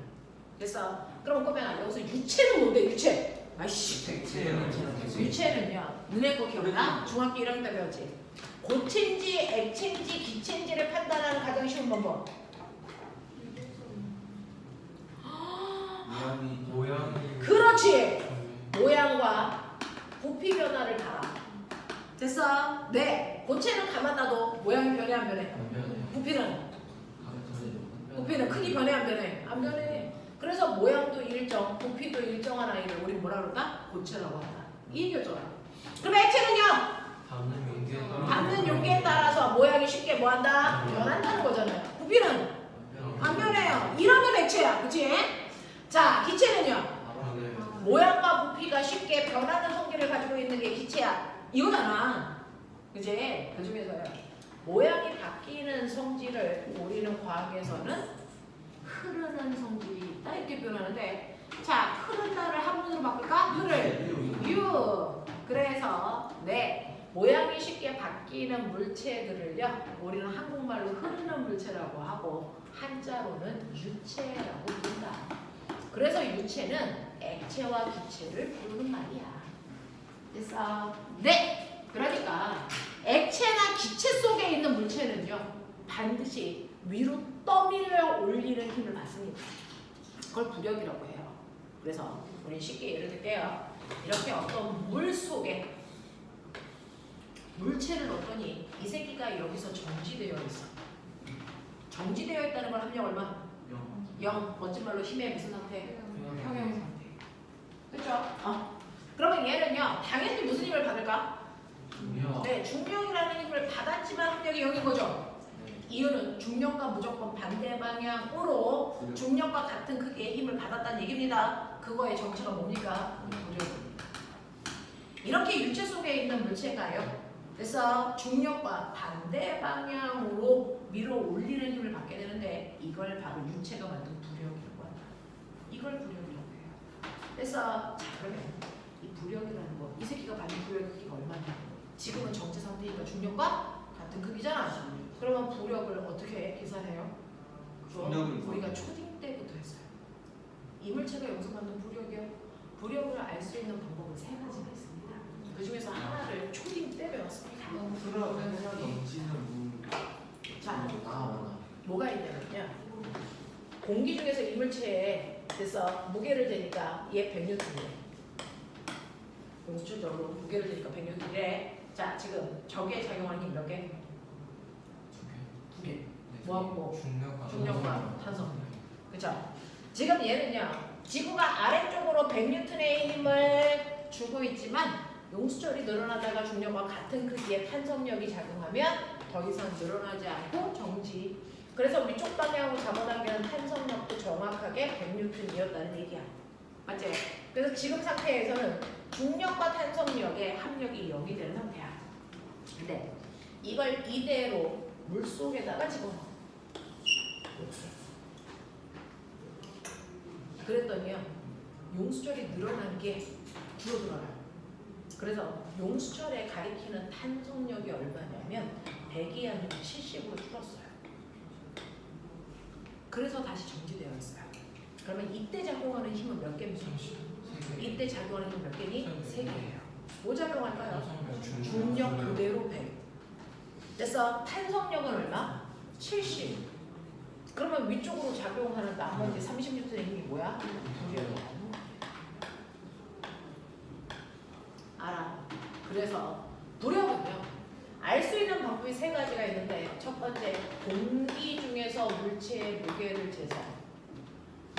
그래서 그럼 꼬맹아 여기서 유체는 뭔데? 유체. 아이씨. 유체는요. 눈에 거 기억나? 중학교 1학년 때 배웠지. 고체인지 액체인지 기체인지를 판단하는 가장 쉬운 방법. 모양이 그렇지. 모양과 부피 변화를 봐라. 됐어? 네. 고체는 가만 놔도 모양이 변해 안 변해? 부피는 크기 변해 안 변해? 안 변해. 그래서 모양도 일정, 부피도 일정한 아이를 우리 뭐라 그럴까? 고체라고 한다. 이해되죠? 그럼 액체는요? 받는 용기에 따라서 모양이 쉽게 뭐한다? 변한다는 거잖아요. 부피는? 안 변해요. 이러면 액체야. 그치? 자, 기체는요? 모양과 부피가 쉽게 변하는 성질을 가지고 있는 게 기체야. 이거잖아. 그치? 그 중에서요. 모양이 바뀌는 성질을 우리는 과학에서는 흐르는 성질이 있다 이렇게 표현하는데 자, 흐른다를 한문으로 바꿀까? 유. 그래서 네. 모양이 쉽게 바뀌는 물체들을요. 우리는 한국말로 흐르는 물체라고 하고 한자로는 유체라고 부른다. 그래서 유체는 액체와 기체를 부르는 말이야. 됐어? 네! 그러니까 액체나 기체 속에 있는 물체는요. 반드시 위로 떠밀려 올리는 힘을 받습니다. 그걸 부력이라고 해요. 그래서 우리 쉽게 예를 들게요. 이렇게 어떤 물 속에 물체를 넣더니 이 새끼가 여기서 정지되어 있어. 정지되어 있다는 걸 함량 얼마? 0. 멋진 말로 힘의 무슨 상태? 평형 상태. 그렇죠? 그러면 얘는요. 당연히 무슨 힘을 받을까? 네, 중력이라는 힘을 받았지만 합력이 0인 거죠. 이유는 중력과 무조건 반대 방향으로 중력과 같은 크기의 힘을 받았다는 얘기입니다. 그거의 정체가 뭡니까? 부력입니다. 이렇게 유체 속에 있는 물체가요. 그래서 중력과 반대 방향으로 밀어 올리는 힘을 받게 되는데 이걸 바로 유체가 만든 부력이라고 한다. 이걸 부력이라고 해요. 그래서 자, 그러면 이 부력이라는 거, 이 새끼가 받는 부력의 크기가 얼마냐? 지금은 정체 상태니까 중력과 같은 크기잖아. 그러면 부력을 어떻게 계산해요? 중력을 우리가 초딩 때부터 했어요. 이물체가 용서받는 부력이요. 부력을 알 수 있는 방법은 세 가지가 있습니다. 그 중에서 하나를 초딩 때 배웠습니다. 그러면 넘치는 자, 맞나? 뭐가 있냐면요. 공기 중에서 이물체에 대해서 무게를 재니까 얘 100N이래. 공수적으로 무게를 재니까 100N이래. 자, 지금 저기에 작용하는 힘 몇 개? 두 개. 뭐하고? 중력과 탄성. 그쵸? 지금 얘는요. 지구가 아래쪽으로 100N의 힘을 주고 있지만 용수철이 늘어나다가 중력과 같은 크기의 탄성력이 작용하면 더 이상 늘어나지 않고 정지. 그래서 위쪽 방향으로 잡아당기는 탄성력도 정확하게 100N이었다는 얘기야. 맞지? 그래서 지금 상태에서는 중력과 탄성력의 합력이 0이 되는 상태야. 근데 이걸 이대로 물속에다가 집어넣어. 그랬더니요. 용수철이 늘어난 게 줄어들어요. 그래서 용수철에 가리키는 탄성력이 얼마냐면 100이 아니고 70으로 줄었어요. 그래서 다시 정지되어 있어요. 그러면 이때 작용하는 힘은 몇 개입니까? 이때 작용하는 힘은 몇 개니? 3개예요. 뭐 작용할까요? 중력 그대로 100. 그래서 탄성력은 얼마? 70. 그러면 위쪽으로 작용하는 나머지 30N의 힘이 뭐야? 부력이야. 알아. 그래서 부력은요. 알 수 있는 방법이 세 가지가 있는데 첫 번째, 공기 중에서 물체의 무게를 재서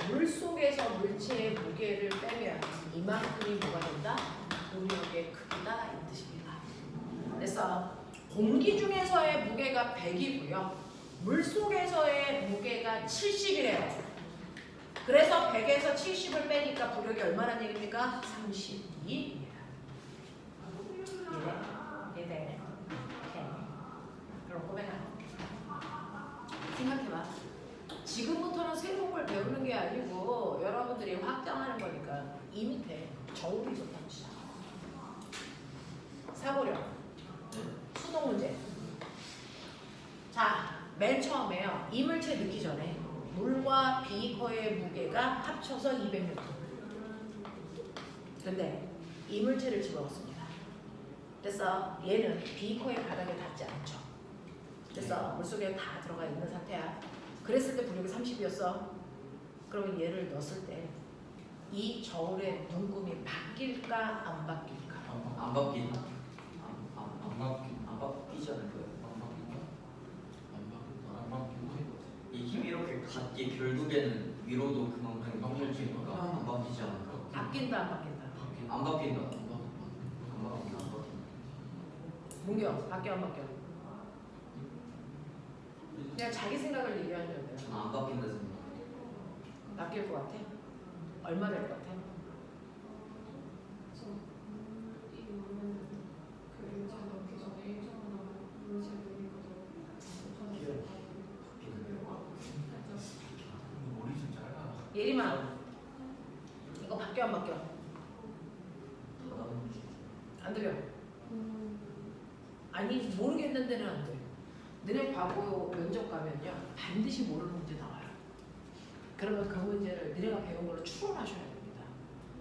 물 속에서 물체의 무게를 빼면 이만큼이 뭐가 된다? 부력의 크기다 이 뜻입니다. 그래서 공기 중에서의 무게가 100이고요. 물 속에서의 무게가 70이래요. 그래서 100에서 70을 빼니까 부력이 얼마나 얘기입니까? 32. 이해돼? 그럼 꼬매나 생각해봐. 지금부터는 새로운 걸 배우는 게 아니고 여러분들이 확장하는 거니까 이 밑에 저울이 있었다고 치자. 사고력, 수동 문제. 자, 맨 처음에요. 이물체 넣기 전에 물과 비커의 무게가 합쳐서 200N. 근데 이물체를 집어넣습니다. 그래서 얘는 비커의 바닥에 닿지 않죠. 그래서 물속에 다 들어가 있는 상태야. 그랬을 때 부력이 30이었어. 그러면 얘를 넣었을 때 이 저울의 눈금이 바뀔까 안 바뀔까? 안 바뀐. 안 바뀌지 않을까요? 안 바뀌고 이 힘이 이렇게 같게 결국에는 위로도 그만큼 바뀌니까 안 바뀌지 않을까? 바뀐다 안 바뀐다? 안 바뀐다. 안 바뀐다. 문경 바뀌어 안 바뀌어? 그냥 자기 생각을 얘기하는 거예요. 저는 안 바뀐다 생각. 바뀔 것 같아? 얼마 될 것 같아? 머리 좀 잘라. 예림아 이거 바뀌어 안 바뀌어? 안 들려? 아니 모르겠는 데는 안 돼. 너네 과거 면접 가면요 반드시 모르는 문제 나와요. 그러면 그 문제를 너네가 배운 걸로 추론하셔야 됩니다.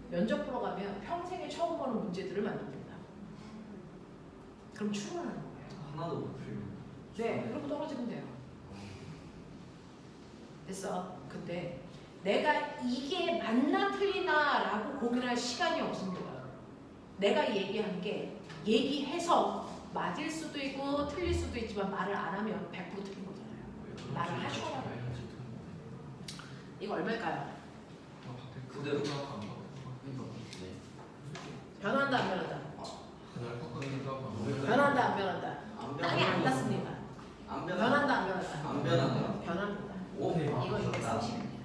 면접 보러 가면 평생에 처음 보는 문제들을 만듭니다. 그럼 추론하는 거예요. 하나도 못 풀면. 네, 그러고 떨어지면 돼요. 됐어. 근데 내가 이게 맞나 틀리나라고 고민할 시간이 없습니다. 내가 얘기한 게 얘기해서 맞을 수도 있고 틀릴 수도 있지만 말을 안 하면 100% 틀린 거잖아요. 말을 하셔야 돼요. 이거 얼마일까요? 그대로. 변한다 안 변한다? 그날 꺾어내기도 변한다 안 변한다? 안 땅이 안 변한다. 닿습니다. 안 변한다 안 변한다? 안 변한다. 변합니다. 오. 이거 230입니다.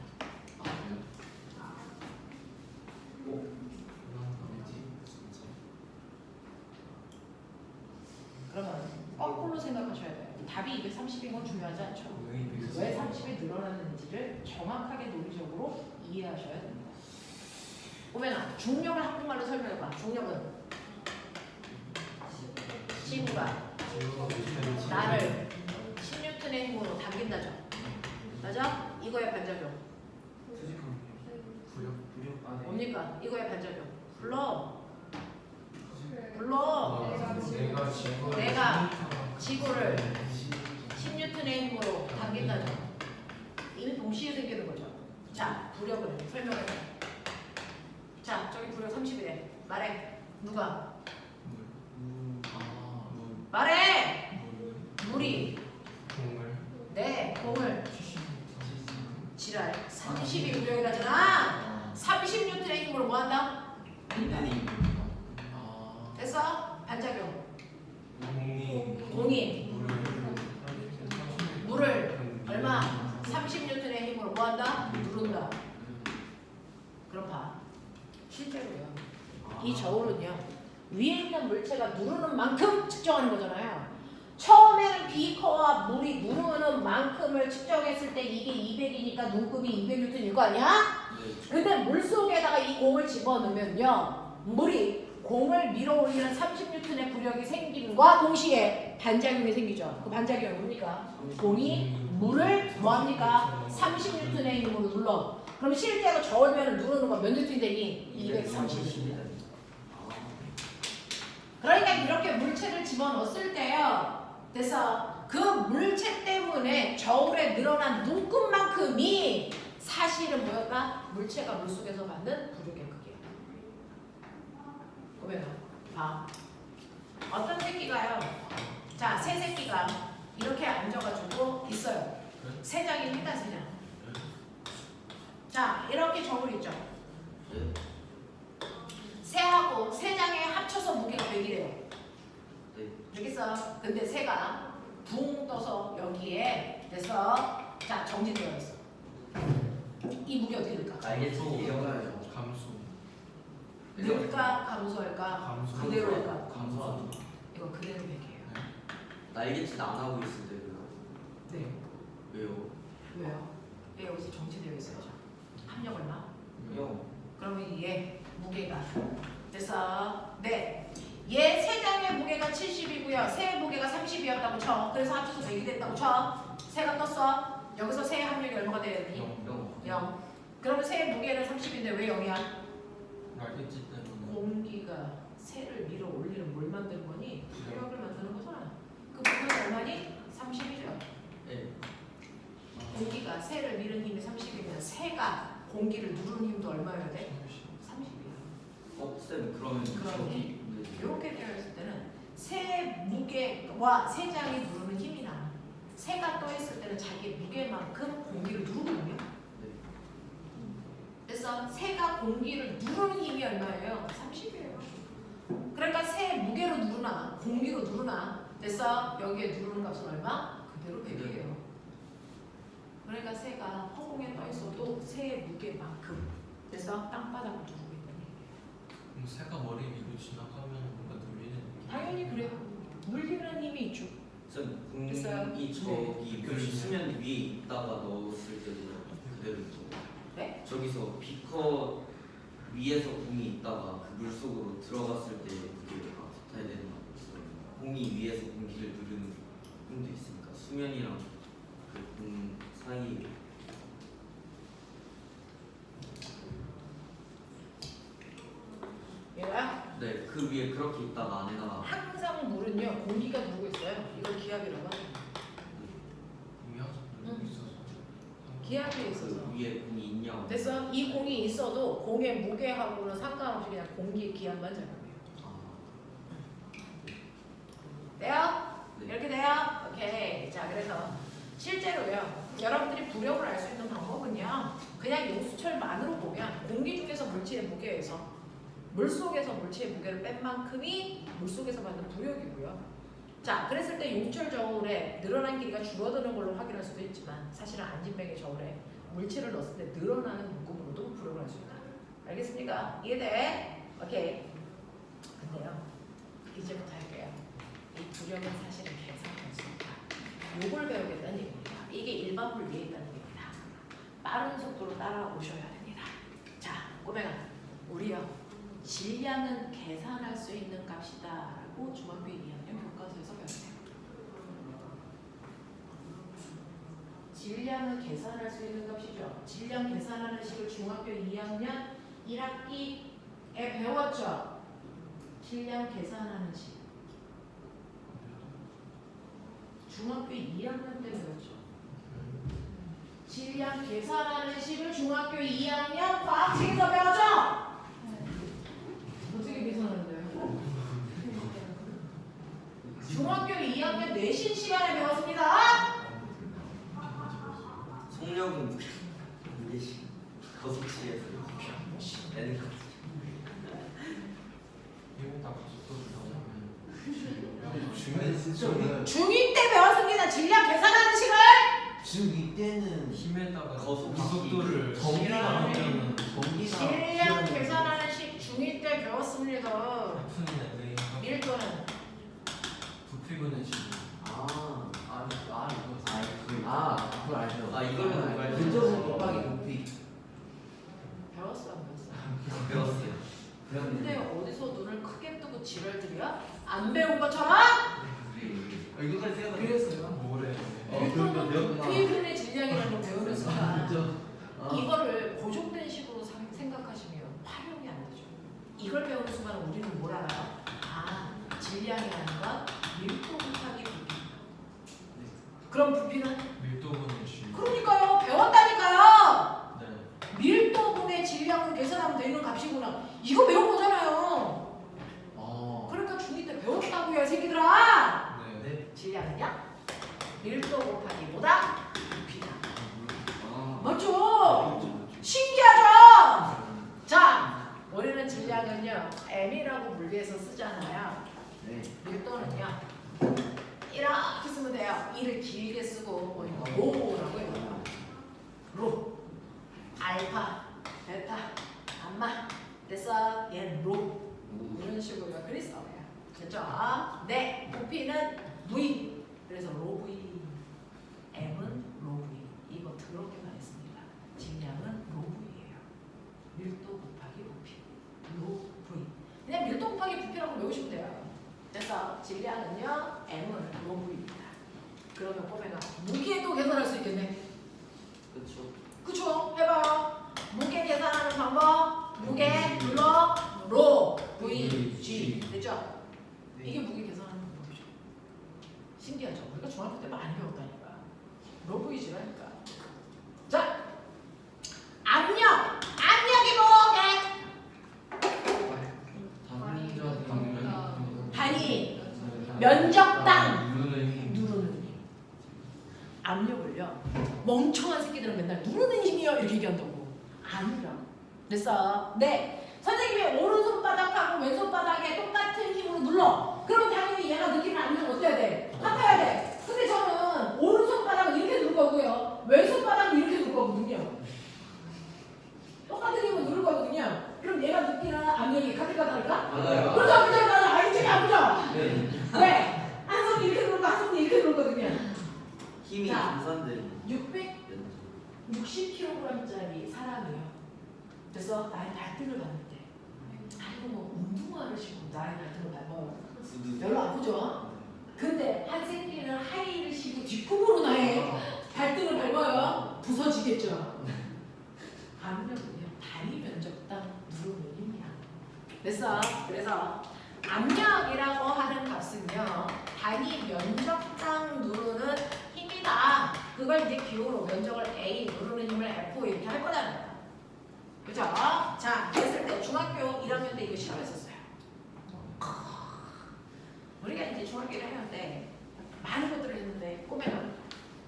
그러면 거꾸로 생각하셔야 돼요. 답이 230인 건 중요하지 않죠. 왜 30이 늘어났는지를 정확하게 논리적으로 이해하셔야 됩니다. 오면아 중력을 한국말로 설명해봐. 중력은 친구가 나를 10N의 힘으로 당긴다죠. 맞아? 이거의 반작용. 수직한 부력 안에 뭡니까? 이거의 반작용. 불러. 내가 지구를 10N의 힘으로 당긴다죠. 이미 동시에 생기는 거죠. 자, 부력을 설명해봐. 자, 저기 부력 30이래. 말해. 누가? 말해! 물이 공을 내 공을 지랄 30이 부력이라잖아. 30N의 힘으로 뭐 한다? 됐어? 반작용. 공이 물을 얼마? 30N의 힘으로 뭐 한다? 누른다. 그럼 봐. 실제로요. 이 저울은요. 위에 있는 물체가 누르는 만큼 측정하는 거잖아요. 처음에는 비커와 물이 누르는 만큼을 측정했을 때 이게 200이니까 눈금이 200N일 거 아니야? 근데 물속에다가 이 공을 집어넣으면요. 물이 공을 밀어 올리는 30N의 부력이 생김과 동시에 반작용이 생기죠. 그 반작용이 뭡니까? 공이 물을 뭐합니까? 30N의 힘으로 눌러. 그럼 실제로 저울면은 누르는 건 몇 N이 되니? 230. 그러니까 이렇게 물체를 집어넣었을 때요. 그래서 그 물체 때문에 저울에 늘어난 눈금만큼이 사실은 뭐였다? 물체가 물속에서 받는 부력의 크기야. 보면 봐. 어떤 새끼가요. 자, 새 새끼가 이렇게 앉아가지고 있어요. 세 장입니다, 세 장. 자, 이렇게 저울 있죠. 새하고 세 장에 합쳐서 무게가 100이래요. 알겠어? 근데 새가 붕 떠서 여기에 돼서 자 정지되어 있어. 이 무게 어떻게 될까? 알겠지. 감소 늘까 감소할까? 감소 그대로일까? 감소하죠. 이거 그대로 100이에요. 날개짓 안 하고 있을 때도요. 네. 왜요? 왜요? 얘 여기서 정지되어 있어야죠. 합력 얼마? 요. 그러면 얘 무게가 됐어. 네. 얘 세 장의 무게가 70이고요. 새의 무게가 30이었다고 쳐. 그래서 합쳐서 100이 됐다고 쳐. 새가 떴어. 여기서 새의 합력이 얼마가 돼야 되니? 0. 그러면 새의 무게는 30인데 왜 0이야? 날개짓 때문에 공기가 새를 밀어 올리는 뭘 만드는 거니? 부력을 만드는 거잖아. 그 부력이 얼마니? 30이죠. 네. 공기가 새를 미는 힘이 30이면 새가 공기를 누르는 힘도 얼마여야 돼? 30이야. 쌤 그러면 그러니 이렇게 되어 있을 때는 새 무게와 새 장이 누르는 힘이 나. 새가 떠 있을 때는 자기 무게만큼 공기를 누르거든요. 그래서 새가 공기를 누르는 힘이 얼마예요? 30이에요. 그러니까 새 무게로 누르나 공기로 누르나 됐어? 여기에 누르는 값은 얼마? 그대로 100이에요. 그러니까 새가 허공에 떠 있어도 새의 무게만큼 됐어? 땅바닥을 누르고 있는 얘기예요. 그럼 새가 머리 위로 지나가면 뭔가 눌리는 느낌? 당연히 그래요. 물리는 힘이 있죠. 쌤 됐어요? 공이 저기 물 수면 위에 있다가 넣었을 때도 그대로 있죠. 네? 저기서 비커 위에서 공이 있다가 그 물 속으로 들어갔을 때 그게 같아야 되는 거 같아요. 공이 위에서 공기를 누르는 힘도 있으니까 수면이랑 그 공 사이. 얘가 네, 그 위에 그렇게 있다가 안에다가 항상 물은요 공기가 누르고 있어요. 이걸 기압이라고 하죠. 이미 하서 누르고 있어서 기압이 있어서. 그 위에 공이 있냐고. 됐어? 이 공이 있어도 공의 무게하고는 상관없이 그냥 공기의 기압만 작용해요. 돼요? 네. 이렇게 돼요? 오케이. 자, 그래서 실제로요. 여러분들이 부력을 알 수 있는 방법은요. 그냥 용수철만으로 보면 공기 중에서 물체의 무게에서 물속에서 물체의 무게를 뺀 만큼이 물속에서 받는 부력이고요. 자, 그랬을 때 용철 저울에 늘어난 길이가 줄어드는 걸로 확인할 수도 있지만 사실은 안진뱅이 저울에 물체를 넣었을 때 늘어나는 문금으로도 부력을 할 수 있다. 알겠습니까? 이해돼? 오케이. 근데요. 이제부터 할게요. 이 부력은 사실은 계산할 수 있다. 요걸 배우겠다는 얘기입니다. 이게 일반 물리에 있다는 얘기입니다. 빠른 속도로 따라오셔야 됩니다. 자, 꼬맹아. 우리요. 질량은 계산할 수 있는 값이다 라고 중학교 2학년 교과서에서 배웠어요. 질량은 계산할 수 있는 값이죠. 질량 계산하는 식을 중학교 2학년 1학기에 배웠죠. 질량 계산하는 식. 중학교 2학년 때 배웠죠. 질량 계산하는 식을 중학교 2학년 과학책에서 배웠죠. 어떻게 계산하는데요? 중학교 2학년 내신 시간에 배웠습니다. 속력은 이게 거속시에서 N 값. 이거 다 가속도로 나오면 중2 때 배웠습니다. 질량 계산하는 식을. 중2 때는 힘에다가 거속- 가속도를 전기가 실하면 질량 계산하는 식 중2 때 배웠습니다. F는 LA가 밀도는 부피분의 식. 그걸 알죠. 이거는 알죠. 근접은 곱하기 높이. 배웠어 안 배웠어? 배웠어요. 근데 어디서 눈을 크게 뜨고 지랄들이야? 안 배운 것처럼? 이거까지 생각. 그랬어요? 뭐래? 그러면 배웠구나. 피분의 질량이라는 걸 배우는 순간 그죠. 이거를 고정된 식으로 생각하시면 활용이 안 되죠. 이걸 배우는 순간 우리는 뭘 알아요? 질량이라는 건 밀도 곱하기 부피. 그럼 부피는? 밀도분의 식. 그러니까요. 배웠다니까요. 네. 밀도분의 질량을 계산하면 되는 값이구나. 이거 배운 거잖아요. 그러니까 중2 때 배웠다고요, 새끼들아. 네. 질량은요? 밀도 곱하기보다 부피다. 아. 맞죠? 신기하죠? 자, 우리는 질량은요 m이라고 분리해서 쓰잖아요. 네. 밀도는요 이렇게 쓰면 돼요. 이를 길게 쓰고 로라고 해요. 로, 알파, 베타, 감마, 됐어? 얘는 로 이런 식으로 그랬어요. 됐죠? 네, 부피는 V. 그래서 로 V. M은 로 V. 이거 더럽게만 했습니다. 질량은 로 V예요. 밀도 곱하기 부피. 로 V. 그냥 밀도 곱하기 부피라고 외우시면 돼요. 그래서 질량은요 M은 로 V입니다. 그러면 꼬매가 무게도 계산할 수 있겠네. 그렇죠. 그쵸? 해봐요. 무게 계산하는 방법. 무게 눌러 로 V G. 됐죠? 이게 무게 계산하는 방법이죠. 신기하죠? 우리가 중학교 때 많이 배웠다니까. 로 V G라니까. 자, 압력. 압력이 뭐게? 단위. 면적당. 누르는 힘. 압력을요 멍청한 새끼들은 맨날 누르는 힘이요 이렇게 얘기한다고. 아니라 됐어. 네, 선생님이 오른손바닥하고 왼손바닥에 똑같은 힘으로 눌러. 그러면 당연히 얘가 느끼는 압력은 어때야 돼? 같아야 돼. 근데 저는 오른손바닥은 이렇게 누를 거고요 왼손바닥은 이렇게 누를 거거든요. 똑같은 힘을 누를 거거든요. 그럼 얘가 느끼는 압력이 같을까 다를까? 맞아요. 그렇죠. 그렇죠. 아이템이 아프죠? 네. 왜? 한 손이 이렇게 누르고 한 손이 이렇게 누르거든요. 힘이 자. 분산되는 660kg짜리 사람이에요. 그래서 나의 발등을 봤는데 아이고 뭐 운동화를 신고 나의 발등을 밟아요. 구두. 별로 아프죠? 근데 한 새끼는 하이힐을 신고 뒷꿈으로 나의 발등을 밟아요. 부서지겠죠? 압력은요 다리 면적당 누르는 힘이야. 됐어? 그래서 압력이라고 하는 값은요 다리 면적당 누르는 힘이다. 그걸 이제 기호로 면적을 A 누르는 힘을 F 이렇게 할 거잖아요. 그죠? 자, 그랬을 때 중학교 1학년 때 이거 시험했었어요. 우리가 이제 중학교 1학년 때 많은 것들을 했는데 꼬매는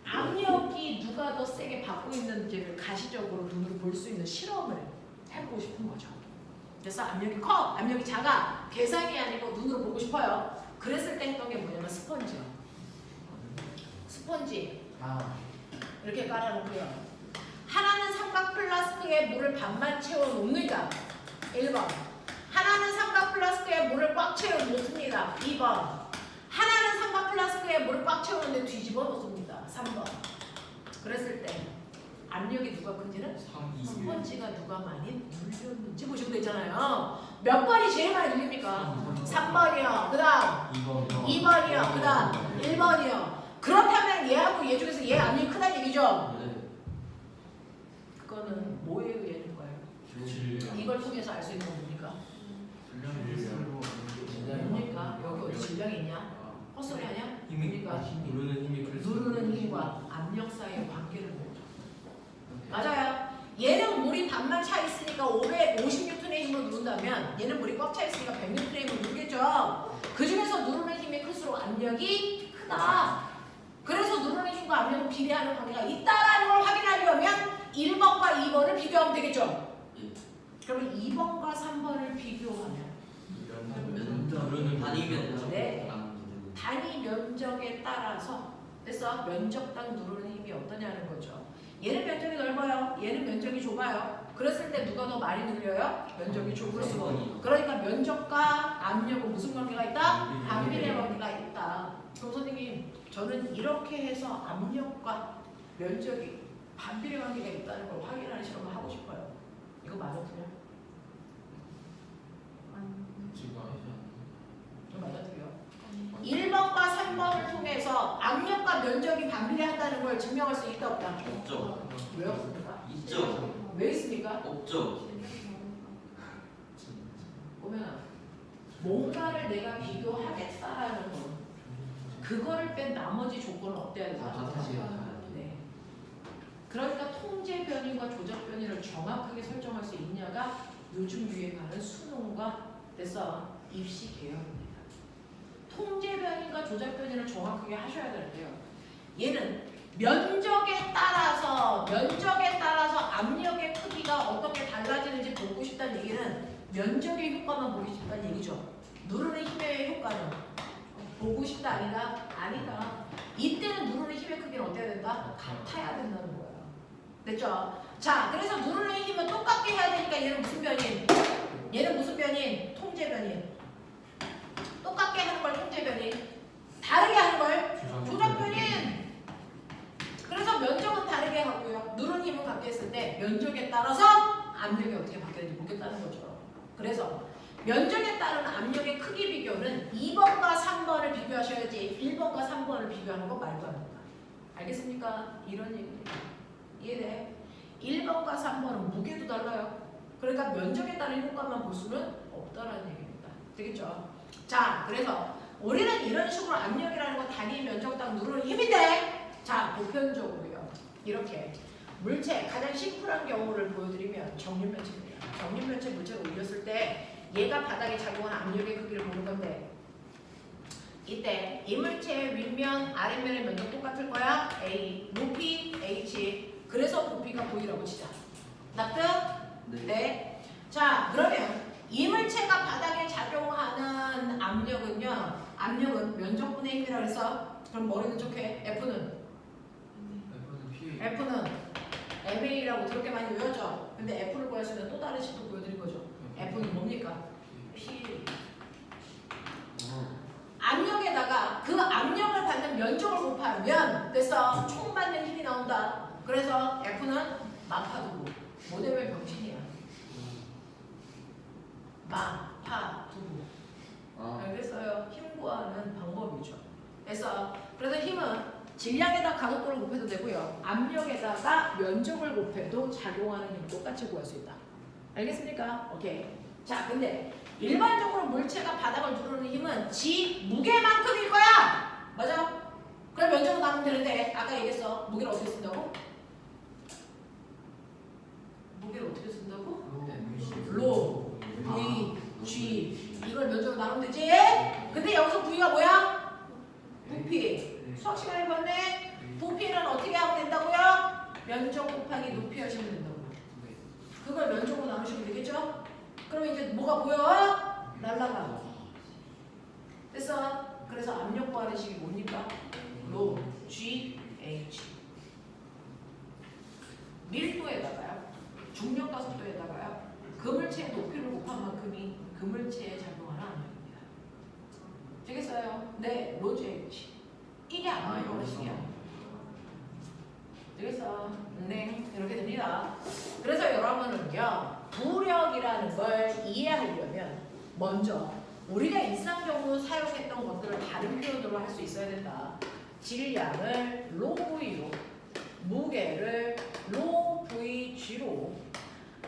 압력이 누가 더 세게 받고 있는지를 가시적으로 눈으로 볼 수 있는 실험을 해보고 싶은 거죠. 그래서 압력이 커, 압력이 작아, 계산이 아니고 눈으로 보고 싶어요. 그랬을 때 했던 게 뭐냐면 스펀지요. 스펀지 이렇게 깔아놓고요. 하나는 삼각 플라스크에 물을 반만 채워 놓습니다. 1번. 하나는 삼각 플라스크에 물을 꽉 채워 놓습니다. 2번. 하나는 삼각 플라스크에 물을 꽉 채우는데 뒤집어 놓습니다. 3번. 그랬을 때 압력이 누가 큰지는 스펀지가 누가 많이 눌렸는지 보시면 되잖아요. 몇 번이 제일 많이 눌립니까? 3번이요. 그 다음 2번이요. 그 다음 1번이요. 그렇다면 얘하고 얘 중에서 얘 압력이 크다는 얘기죠? 네. 그거는 뭐에 의한 거예요? 질량. 이걸 통해서 알 수 있는 겁니까? 뭡니까? 여기 어디 질량이 있냐? 헛소리 하냐? 힘이 뭡니까? 누르는 힘이 클수록 누르는 힘과 압력 사이의 관계를 보죠. 맞아요. 얘는 물이 반만 차 있으니까 550N의 힘을 누른다면 얘는 물이 꽉 차 있으니까 100N의 힘을 누르겠죠. 그 중에서 누르는 힘이 클수록 압력이 크다. 그래서 누르는 힘과 압력은 비례하는 관계가 있다라는 걸 확인하려면 1번과 2번을 비교하면 되겠죠. 예. 그러면 2번과 3번을 비교하면 누르는 다니면 네. 안 단위 면적에 따라서 그래서 면적당 누르는 힘이 어떠냐는 거죠. 얘는 면적이 넓어요. 얘는 면적이 좁아요. 그랬을 때 누가 더 많이 눌려요? 면적이 좁을수록. 그러니까 면적과 압력은 무슨 관계가 있다? 반비례 관계가 있다. 그럼 선생님 저는 이렇게 해서 압력과 면적이 반비례 관계가 있다는 걸 확인하는 실험을 하고 싶어요. 이거 맞아 틀려? 지금 이거 맞아 틀려? 1번과 3번을 통해서 압력과 면적이 반비례한다는 걸 증명할 수 있다 없다? 없죠. 왜 없습니까? 있죠. 왜 있습니까? 없죠. 보면 뭔가를 내가 비교하겠다라는 건 그거를 뺀 나머지 조건은 어때야 된다? 네. 그러니까 통제 변인과 조작 변인을 정확하게 설정할 수 있냐가 요즘 유행하는 수능과 그래서 입시 개혁입니다. 통제 변인과 조작 변인을 정확하게 하셔야 되는데요. 얘는 면적에 따라서 압력의 크기가 어떻게 달라지는지 보고 싶다는 얘기는 면적의 효과만 보고 싶다는 얘기죠. 누르는 힘의 효과는 보고 싶다 아니다. 이때는 누르는 힘의 크기는 어때야 된다? 같아야 된다는 거예요. 됐죠? 자, 그래서 누르는 힘은 똑같게 해야 되니까 얘는 무슨 변인? 얘는 무슨 변인? 통제 변인. 똑같게 하는 걸 통제 변인. 다르게 하는 걸 조작 변인. 그래서 면적은 다르게 하고요. 누르는 힘은 같게 했을 때 면적에 따라서 압력이 어떻게 바뀌는지 보겠다는 거죠. 그래서 면적에 따른 압력의 크기 비교는 2번과 3번을 비교하셔야지 1번과 3번을 비교하는 건 말도 안 된다. 알겠습니까? 이런 얘기입니다. 이해돼? 1번과 3번은 무게도 달라요. 그러니까 면적에 따른 효과만 볼 수는 없다라는 얘기입니다. 되겠죠? 자, 그래서 우리는 이런 식으로 압력이라는 건 단위 면적당 누르는 힘인데 자, 보편적으로요. 이렇게 물체, 가장 심플한 경우를 보여드리면 정립면체입니다. 정립면체 물체를 올렸을 때 얘가 바닥에 작용하는 압력의 크기를 보는 건데 이때 이 물체의 윗면, 아랫면의 면적 똑같을 거야. A, 높이 H. 그래서 부피가 V라고 치자. 납득? 네. 자, 그러면 이 물체가 바닥에 작용하는 압력은 면적분의 힘이라고 해서 그럼 머리는 좋게 F는 MA라고 그렇게 많이 외웠죠? 근데 F를 구할 수 있는 또 다른 식도 보여드린 거죠. F는 뭡니까? P. 압력에다가 그 압력을 받는 면적을 곱하면 그래서 총 받는 힘이 나온다. 그래서 F는 마파두부. 모델의 병신이야. 마파두부. 알겠어요? 힘 구하는 방법이죠. 그래서 힘은 질량에다 가속도를 곱해도 되고요. 압력에다가 면적을 곱해도 작용하는 힘을 똑같이 구할 수 있다. 알겠습니까? 오케이. 자, 근데 일반적으로 물체가 바닥을 누르는 힘은 지 무게만큼일 거야. 맞아? 그럼 면적을 나누면 되는데 아까 얘기했어. 무게를 어떻게 쓴다고? 무게를 어떻게 쓴다고? 로, V, G. 이걸 면적으로 나누면 되지? 근데 여기서 V가 뭐야? 부피. 수학 시간에 봤네. 부피는 어떻게 하면 된다고요? 면적 곱하기 높이 하시면 된다고. 그걸 면적으로 나누시면 되겠죠? 그럼 이제 뭐가 보여? 날라가. 됐어? 그래서 압력 구하는 식이 뭡니까? 로, G, H. 밀도에다가요. 중력 가속도에다가요. 그물체의 높이를 곱한 만큼이 그물체에 작용하는 압력입니다. 되겠어요? 네, 로, G, H. 이게 압력 구하는 식이야. 되겠어? 네, 이렇게 됩니다. 그래서 여러분은요, 부력이라는 걸 이해하려면 먼저 우리가 일상적으로 사용했던 것들을 다른 표현으로 할 수 있어야 된다. 질량을 로 V로, 무게를 로 VG로,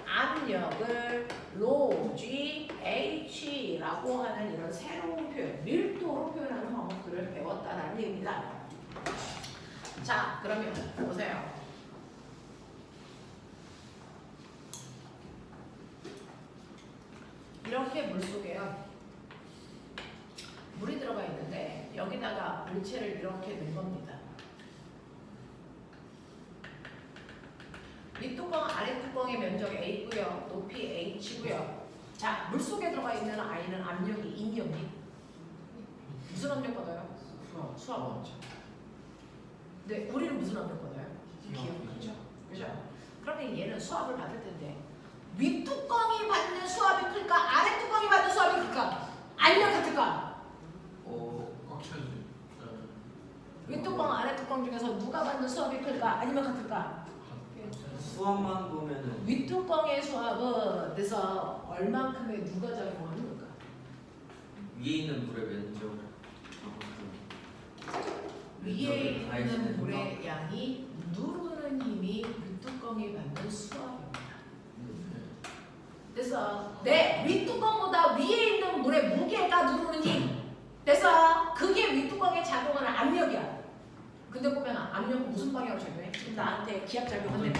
압력을 로 GH라고 하는 이런 새로운 표현, 밀도로 표현하는 방법들을 배웠다는 얘기입니다. 자, 그러면 보세요. 이렇게 물속에요. 물이 들어가 있는데 여기다가 물체를 이렇게 넣은 겁니다. 윗뚜껑, 아랫뚜껑의 면적 A고요. 높이 H고요. 자, 물속에 들어가 있는 아이는 압력이 인이 없니? 무슨 압력 받아요? 수압 받죠. 근데 우리는 무슨 압력 받아요? 기압 받죠. 그죠? 그러면 얘는 수압을 받을 텐데 윗뚜껑이 받는 수압이 클까? 아랫뚜껑이 받는 수압이 클까? 아니면 같을까? 꽉 차지. 윗뚜껑, 아랫뚜껑 중에서 누가 받는 수압이 클까? 아니면 같을까? 수압만 보면은 윗뚜껑의 수압은 그래서 얼만큼의 누가 작용하는 걸까? 위에 있는 물의 면적 위에 있는 물의 양이 누르는 힘이 윗뚜껑이 받는 수압입니다. 그래서 내 윗뚜껑보다 위에 있는 물의 무게가 누르는 힘. 그래서 그게 윗뚜껑에 작용하는 압력이야. 근데 보면 압력은 무슨 방향으로 작용해? 지금 나한테 기압 작용한대.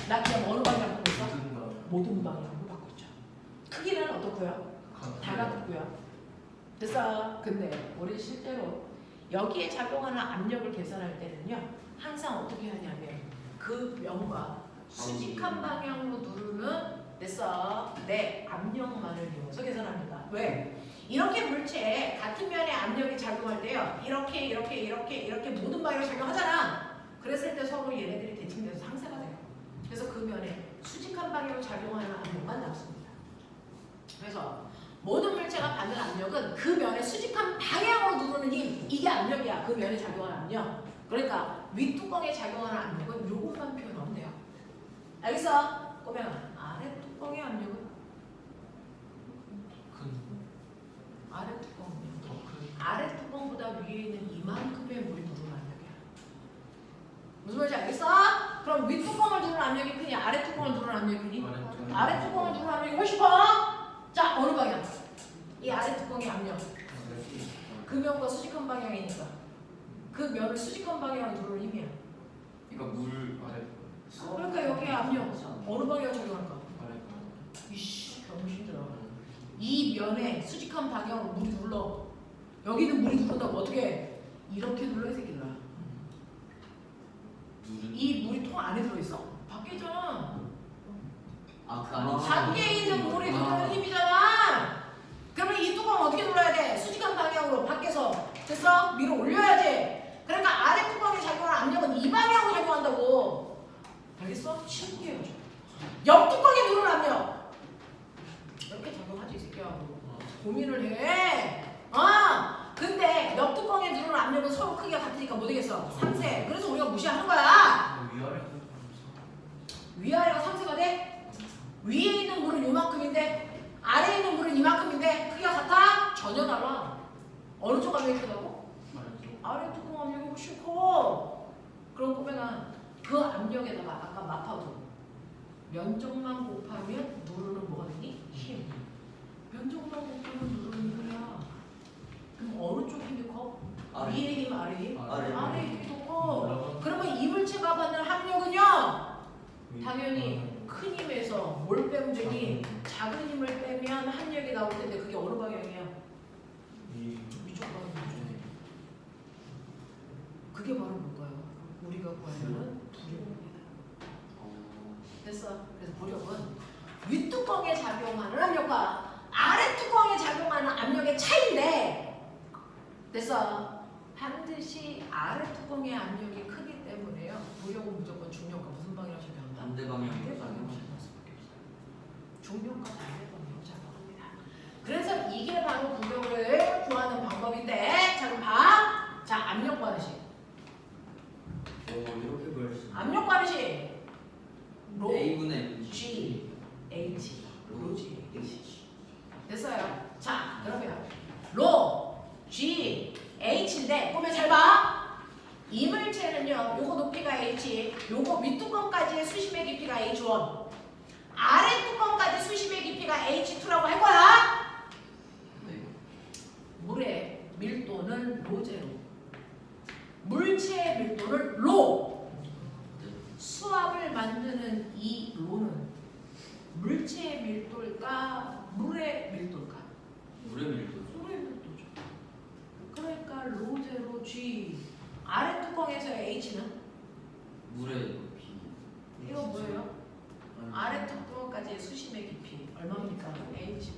나 기압 어느 방향으로 하고 있어? 모든 방향으로 받고 있죠. 크기는 어떻고요? 다 같고요. 그래서 근데 우리 실제로 여기에 작용하는 압력을 계산할 때는요, 항상 어떻게 하냐면 그 면과 수직한 방향으로 누르는 그래서 내 압력만을 이용해서 계산합니다. 왜? 이렇게 물체에 같은 면의 압력이 작용할 때요, 이렇게 모든 방향으로 작용하잖아. 그랬을 때 서로 얘네들이 대칭돼서 상쇄가 돼요. 그래서 그 면에 수직한 방향으로 작용하는 압력만 남습니다. 그래서 모든 물체가 받는 압력은 그 면의 수직한 방향으로 누르는 힘, 이게 압력이야. 그 면에 작용하는 압력. 그러니까 윗뚜껑에 작용하는 압력은 요것만 표현하면 돼요. 알겠어? 그러면 아랫뚜껑의 압력은? 아랫뚜껑은 아랫뚜껑보다 위에 있는 이만큼의 물이 누르는 압력이야. 무슨 말인지 알겠어? 그럼 윗뚜껑을 누르는 압력이 크니 아랫뚜껑을 누르는 압력이 크니? 아랫뚜껑을 누르는 압력이 훨씬 커. 자, 어느 방향? 이 아랫뚜껑의 압력. 그 면과 수직한 방향이니까 그 면을 수직한 방향으로 누르는 힘이야. 그러니까 물 그러니까 여기에 압력 어느 방향으로 작용할까? 이씨, 병신들아. 이 면에 수직한 방향으로 물이 눌러. 여기는 물이 누른다고 어떻게 해? 이렇게 눌러 이 새끼들아. 이 물이 통 안에 들어있어? 밖에 있잖아. 그 안에 밖에 있는 물이 누르는 힘이잖아. 그러면 이 뚜껑 어떻게 눌러야 돼? 수직한 방향으로 밖에서. 됐어? 위로 올려야지. 그러니까 아래 뚜껑에 작용하는 압력은 이 방향으로 작용한다고. 알겠어? 친구예요. 옆 뚜껑에 누르는 압력 이렇게 작용하지 이 새끼야. 고민을 해. 근데 옆 뚜껑에 누르는 압력은 서로 크기가 같으니까 못 되겠어. 상쇄. 그래서 우리가 무시하는 거야. 위아래가 상쇄가 돼? 위에 있는 물은 요만큼인데 아래에 있는 물은 이만큼인데 크기가 같아? 전혀 달라. 어느 쪽 압력이 크다고? 아래 뚜껑 압력이 훨씬 커. 그럼 보면은 그 압력에다가 아까 마파도 면적만 곱하면 누르는 뭐가 되니? 힘. 면적만 곱하면 누르는 힘이야. 그럼 어느 쪽 힘이 커? 아래. 위에 힘, 아래 힘? 아래. 아래 힘이 더 커. 그러면 이 물체가 받는 합력은요? 당연히 큰 힘에서 뭘 빼면 되니? 작은 힘을 빼면 합력이 나올 텐데 그게 어느 방향이야? 위쪽 방향이죠. 그게 바로 뭘까요? 우리가 구하는 부력입니다. 됐어. 그래서 부력은 윗뚜껑에 작용하는 압력과 아랫뚜껑에 작용하는 압력의 차이인데, 됐어. 반드시 아랫뚜껑의 압력이 크기 때문에요. 부력은 무조건 중력과 무슨 방향으로 작용한다? 반대 방향으로 작용할 수밖에 없어요. 중력과 반대 방향으로 작용합니다. 그래서 이게 바로 부력을 구하는 방법인데, 자 그럼 봐. 자, 압력 관식. 이렇게 보일 수 있는 압력 관식. 로 A분의 G H 로 G H. 됐어요. 자, 그러면 로 G H인데 보면 잘 봐. H2라고 할 거야. 네. 물의 밀도는 로제로. 물체의 밀도는 로. 수압을 만드는 이 로는 물체의 밀도일까? 물의 밀도일까? 물의 밀도. 물의 밀도죠. 그러니까 로제로 G. 아래 뚜껑에서의 H는? 물의 높이. 이거 뭐예요? 아래 뚜껑까지의 수심의 깊이 얼마입니까? H2.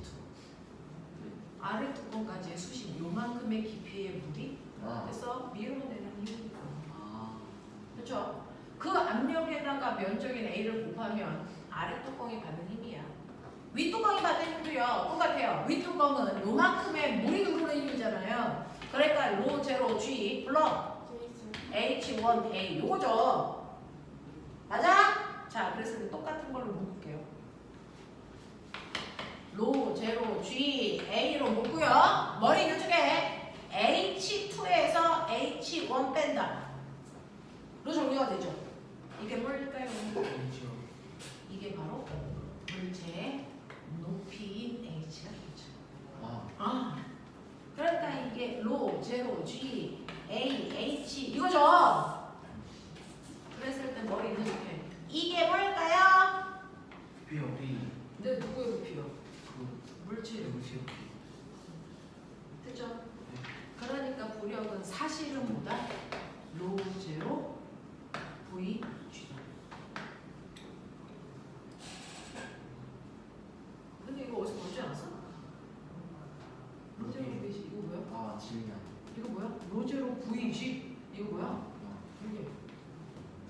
아래 뚜껑까지의 수심 요만큼의 깊이의 물이 아. 그래서 밀어내는 힘입니다. 아. 그렇죠? 그 압력에다가 면적인 A를 곱하면 아래 뚜껑이 받는 힘이야. 위 뚜껑이 받는 힘도요 똑같아요. 위 뚜껑은 요만큼의 물이 누르는 힘이잖아요. 그러니까 로 제로 G 플러스 H1A 요거죠. 맞아? 자, 그래서 이제 똑같은 걸로 묶을게요. 로 제로 G A로 묶고요. 머리 이쪽에 H2에서 H1 뺀다. 로 정리가 되죠. 이게 뭘까요? 이게 바로 물체의 높이인 H가 되죠. 아. 그러니까 이게 로 제로 G A H 이거죠. 그랬을 때 머리 이렇게 이게 뭘까요? 네, 누구의 높이요? 물체의 높이. 됐죠? 그러니까 부력은 사실은 뭐다? 로 제로 V G다. 근데 이거 어디서 보지 않았어? 로 제로 V G 이거 뭐야? 아, 질량. 이거 뭐야? 로 제로 V G 이거 뭐야? 이게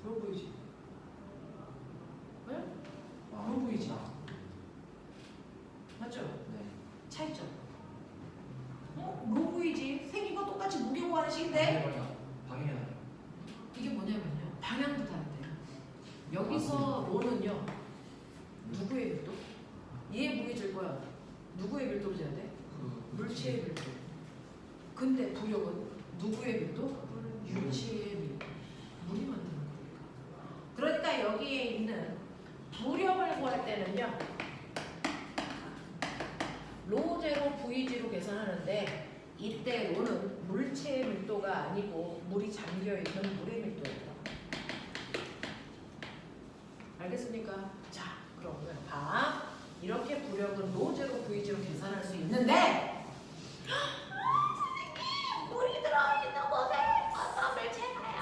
로 V G. 네? 아, 로 보이지? 아, 맞죠? 네. 차이점. 로 보이지? 생긴 거 똑같이 무게 구하는 식인데 방해가. 이게 뭐냐면요. 방향도 다른데요. 여기서 로는요. 누구의 밀도? 얘의 무게 질 거야. 누구의 밀도로 재야 돼? 물체의 밀도. 근데 부력은 누구의 밀도? 유체의 밀도. 물이 만드는 거니까. 그러니까 여기에 있는 부력을 구할 때는요. 로 제로 Vg로 계산하는데 이때 로는 물체의 밀도가 아니고 물이 잠겨있는 물의 밀도예요. 알겠습니까? 자, 그러면 봐. 이렇게 부력은 로 제로 Vg로 계산할 수 있는데 물이 들어있는 곳에 어떤 물체가요?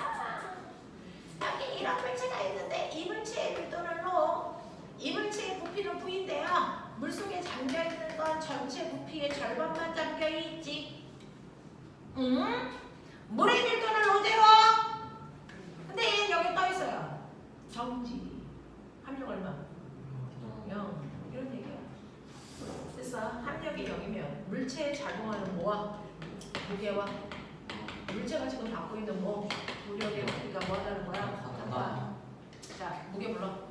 여기 이런 물체가 있는데 이 물체의 밀도는 로, 이 물체의 부피는 V인데요. 물속에 잠겨있는 건 전체 부피의 절반만 잠겨있지. 물의 밀도는 로제로. 근데 얘는 여기 떠있어요. 정지. 함량 얼마? 0. 이런 얘기야. 됐어. 함력이 0이면 물체에 작용하는 뭐와? 무게와 물체가 지금 갖고 있는 뭐? 무력의 부피가 뭐하다는 거야? 같다. 자, 무게 불러.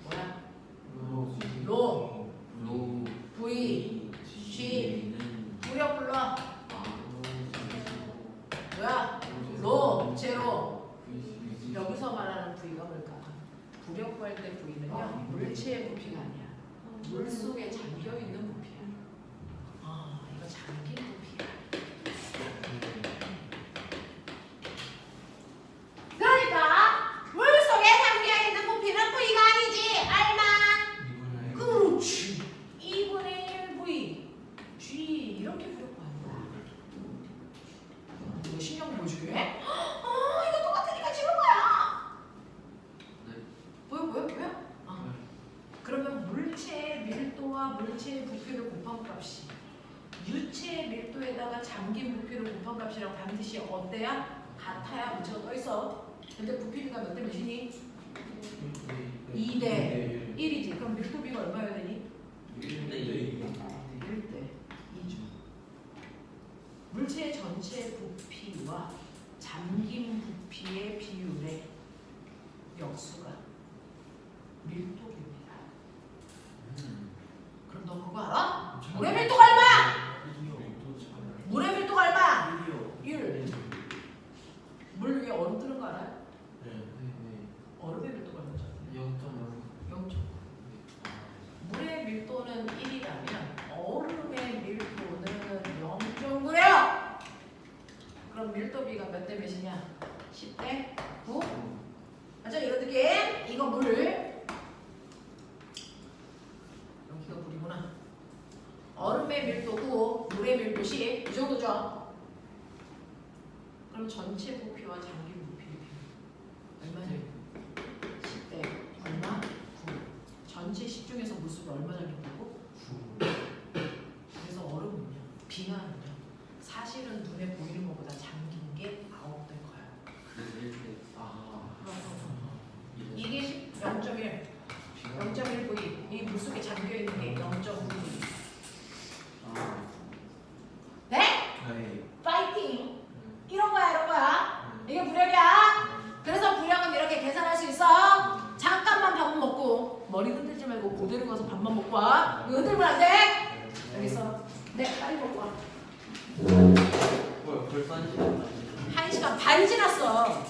뭐야? 로. 로. V. G. 는 무력 불러. 아. 뭐야? 로. 제로. 여기서 말하는 V가 뭘까? 부력 구할 때 V는요. 물체의 부피가 아니야. 물 속에 잠겨 있는 부피야. 아, 이거 잠긴 부피야. 그러니까 물 속에 잠겨 있는 부피는 V가 아니지. 알만. 그렇지. 2분의 1 V. G 이렇게 부력 구하는 거야. 이거 신경 보여줄게. 이거 똑같으니까 지운 거야. 보여? 그러면 물체의 밀도와 물체의 부피를 곱한 값이 유체의 밀도에다가 잠긴 부피를 곱한 값이랑 반드시 어때야? 같아야 문제가 떠있어. 근데 부피비가 몇 대 몇이니? 2대 1이지. 그럼 밀도비가 얼마여야 되니? 1대 2죠. 물체의 전체 부피와 잠긴 부피의 비율의 역수가 밀도비입니다. 그럼 너 그거 알아? 물의 밀도가 얼마? 물의 밀도가 얼마? 1. 물 위에 얼음 뜨는 거 알아요? 얼음의 밀도가 얼마죠? 0.0. 물의 밀도는 얼음의 밀도 9, 물의 밀도 10. 이 정도죠? 그럼 전체 부피와 장기 부피 얼마냐? 10대 얼마? 9. 전체 10 중에서 무수를 얼마 잡혔다고? 9. 그래서 얼음은요, 빙하는요, 사실은 눈에 보이는 것보다 잠긴 게 9배 커요. 그래서 이렇게 이게 0.1, 0.1V. 이 물속에 잠겨 있는 게 0.9V. 네? 네. 파이팅! 이런 거야, 이런 거야. 이게 부력이야. 그래서 부력은 이렇게 계산할 수 있어. 잠깐만 밥은 먹고 머리 흔들지 말고 그대로 가서 밥만 먹고 와. 이거 흔들면 안 돼. 여기 있어. 네, 빨리 먹고 와. 뭐야 벌써 1시간 1시간 반 지났어.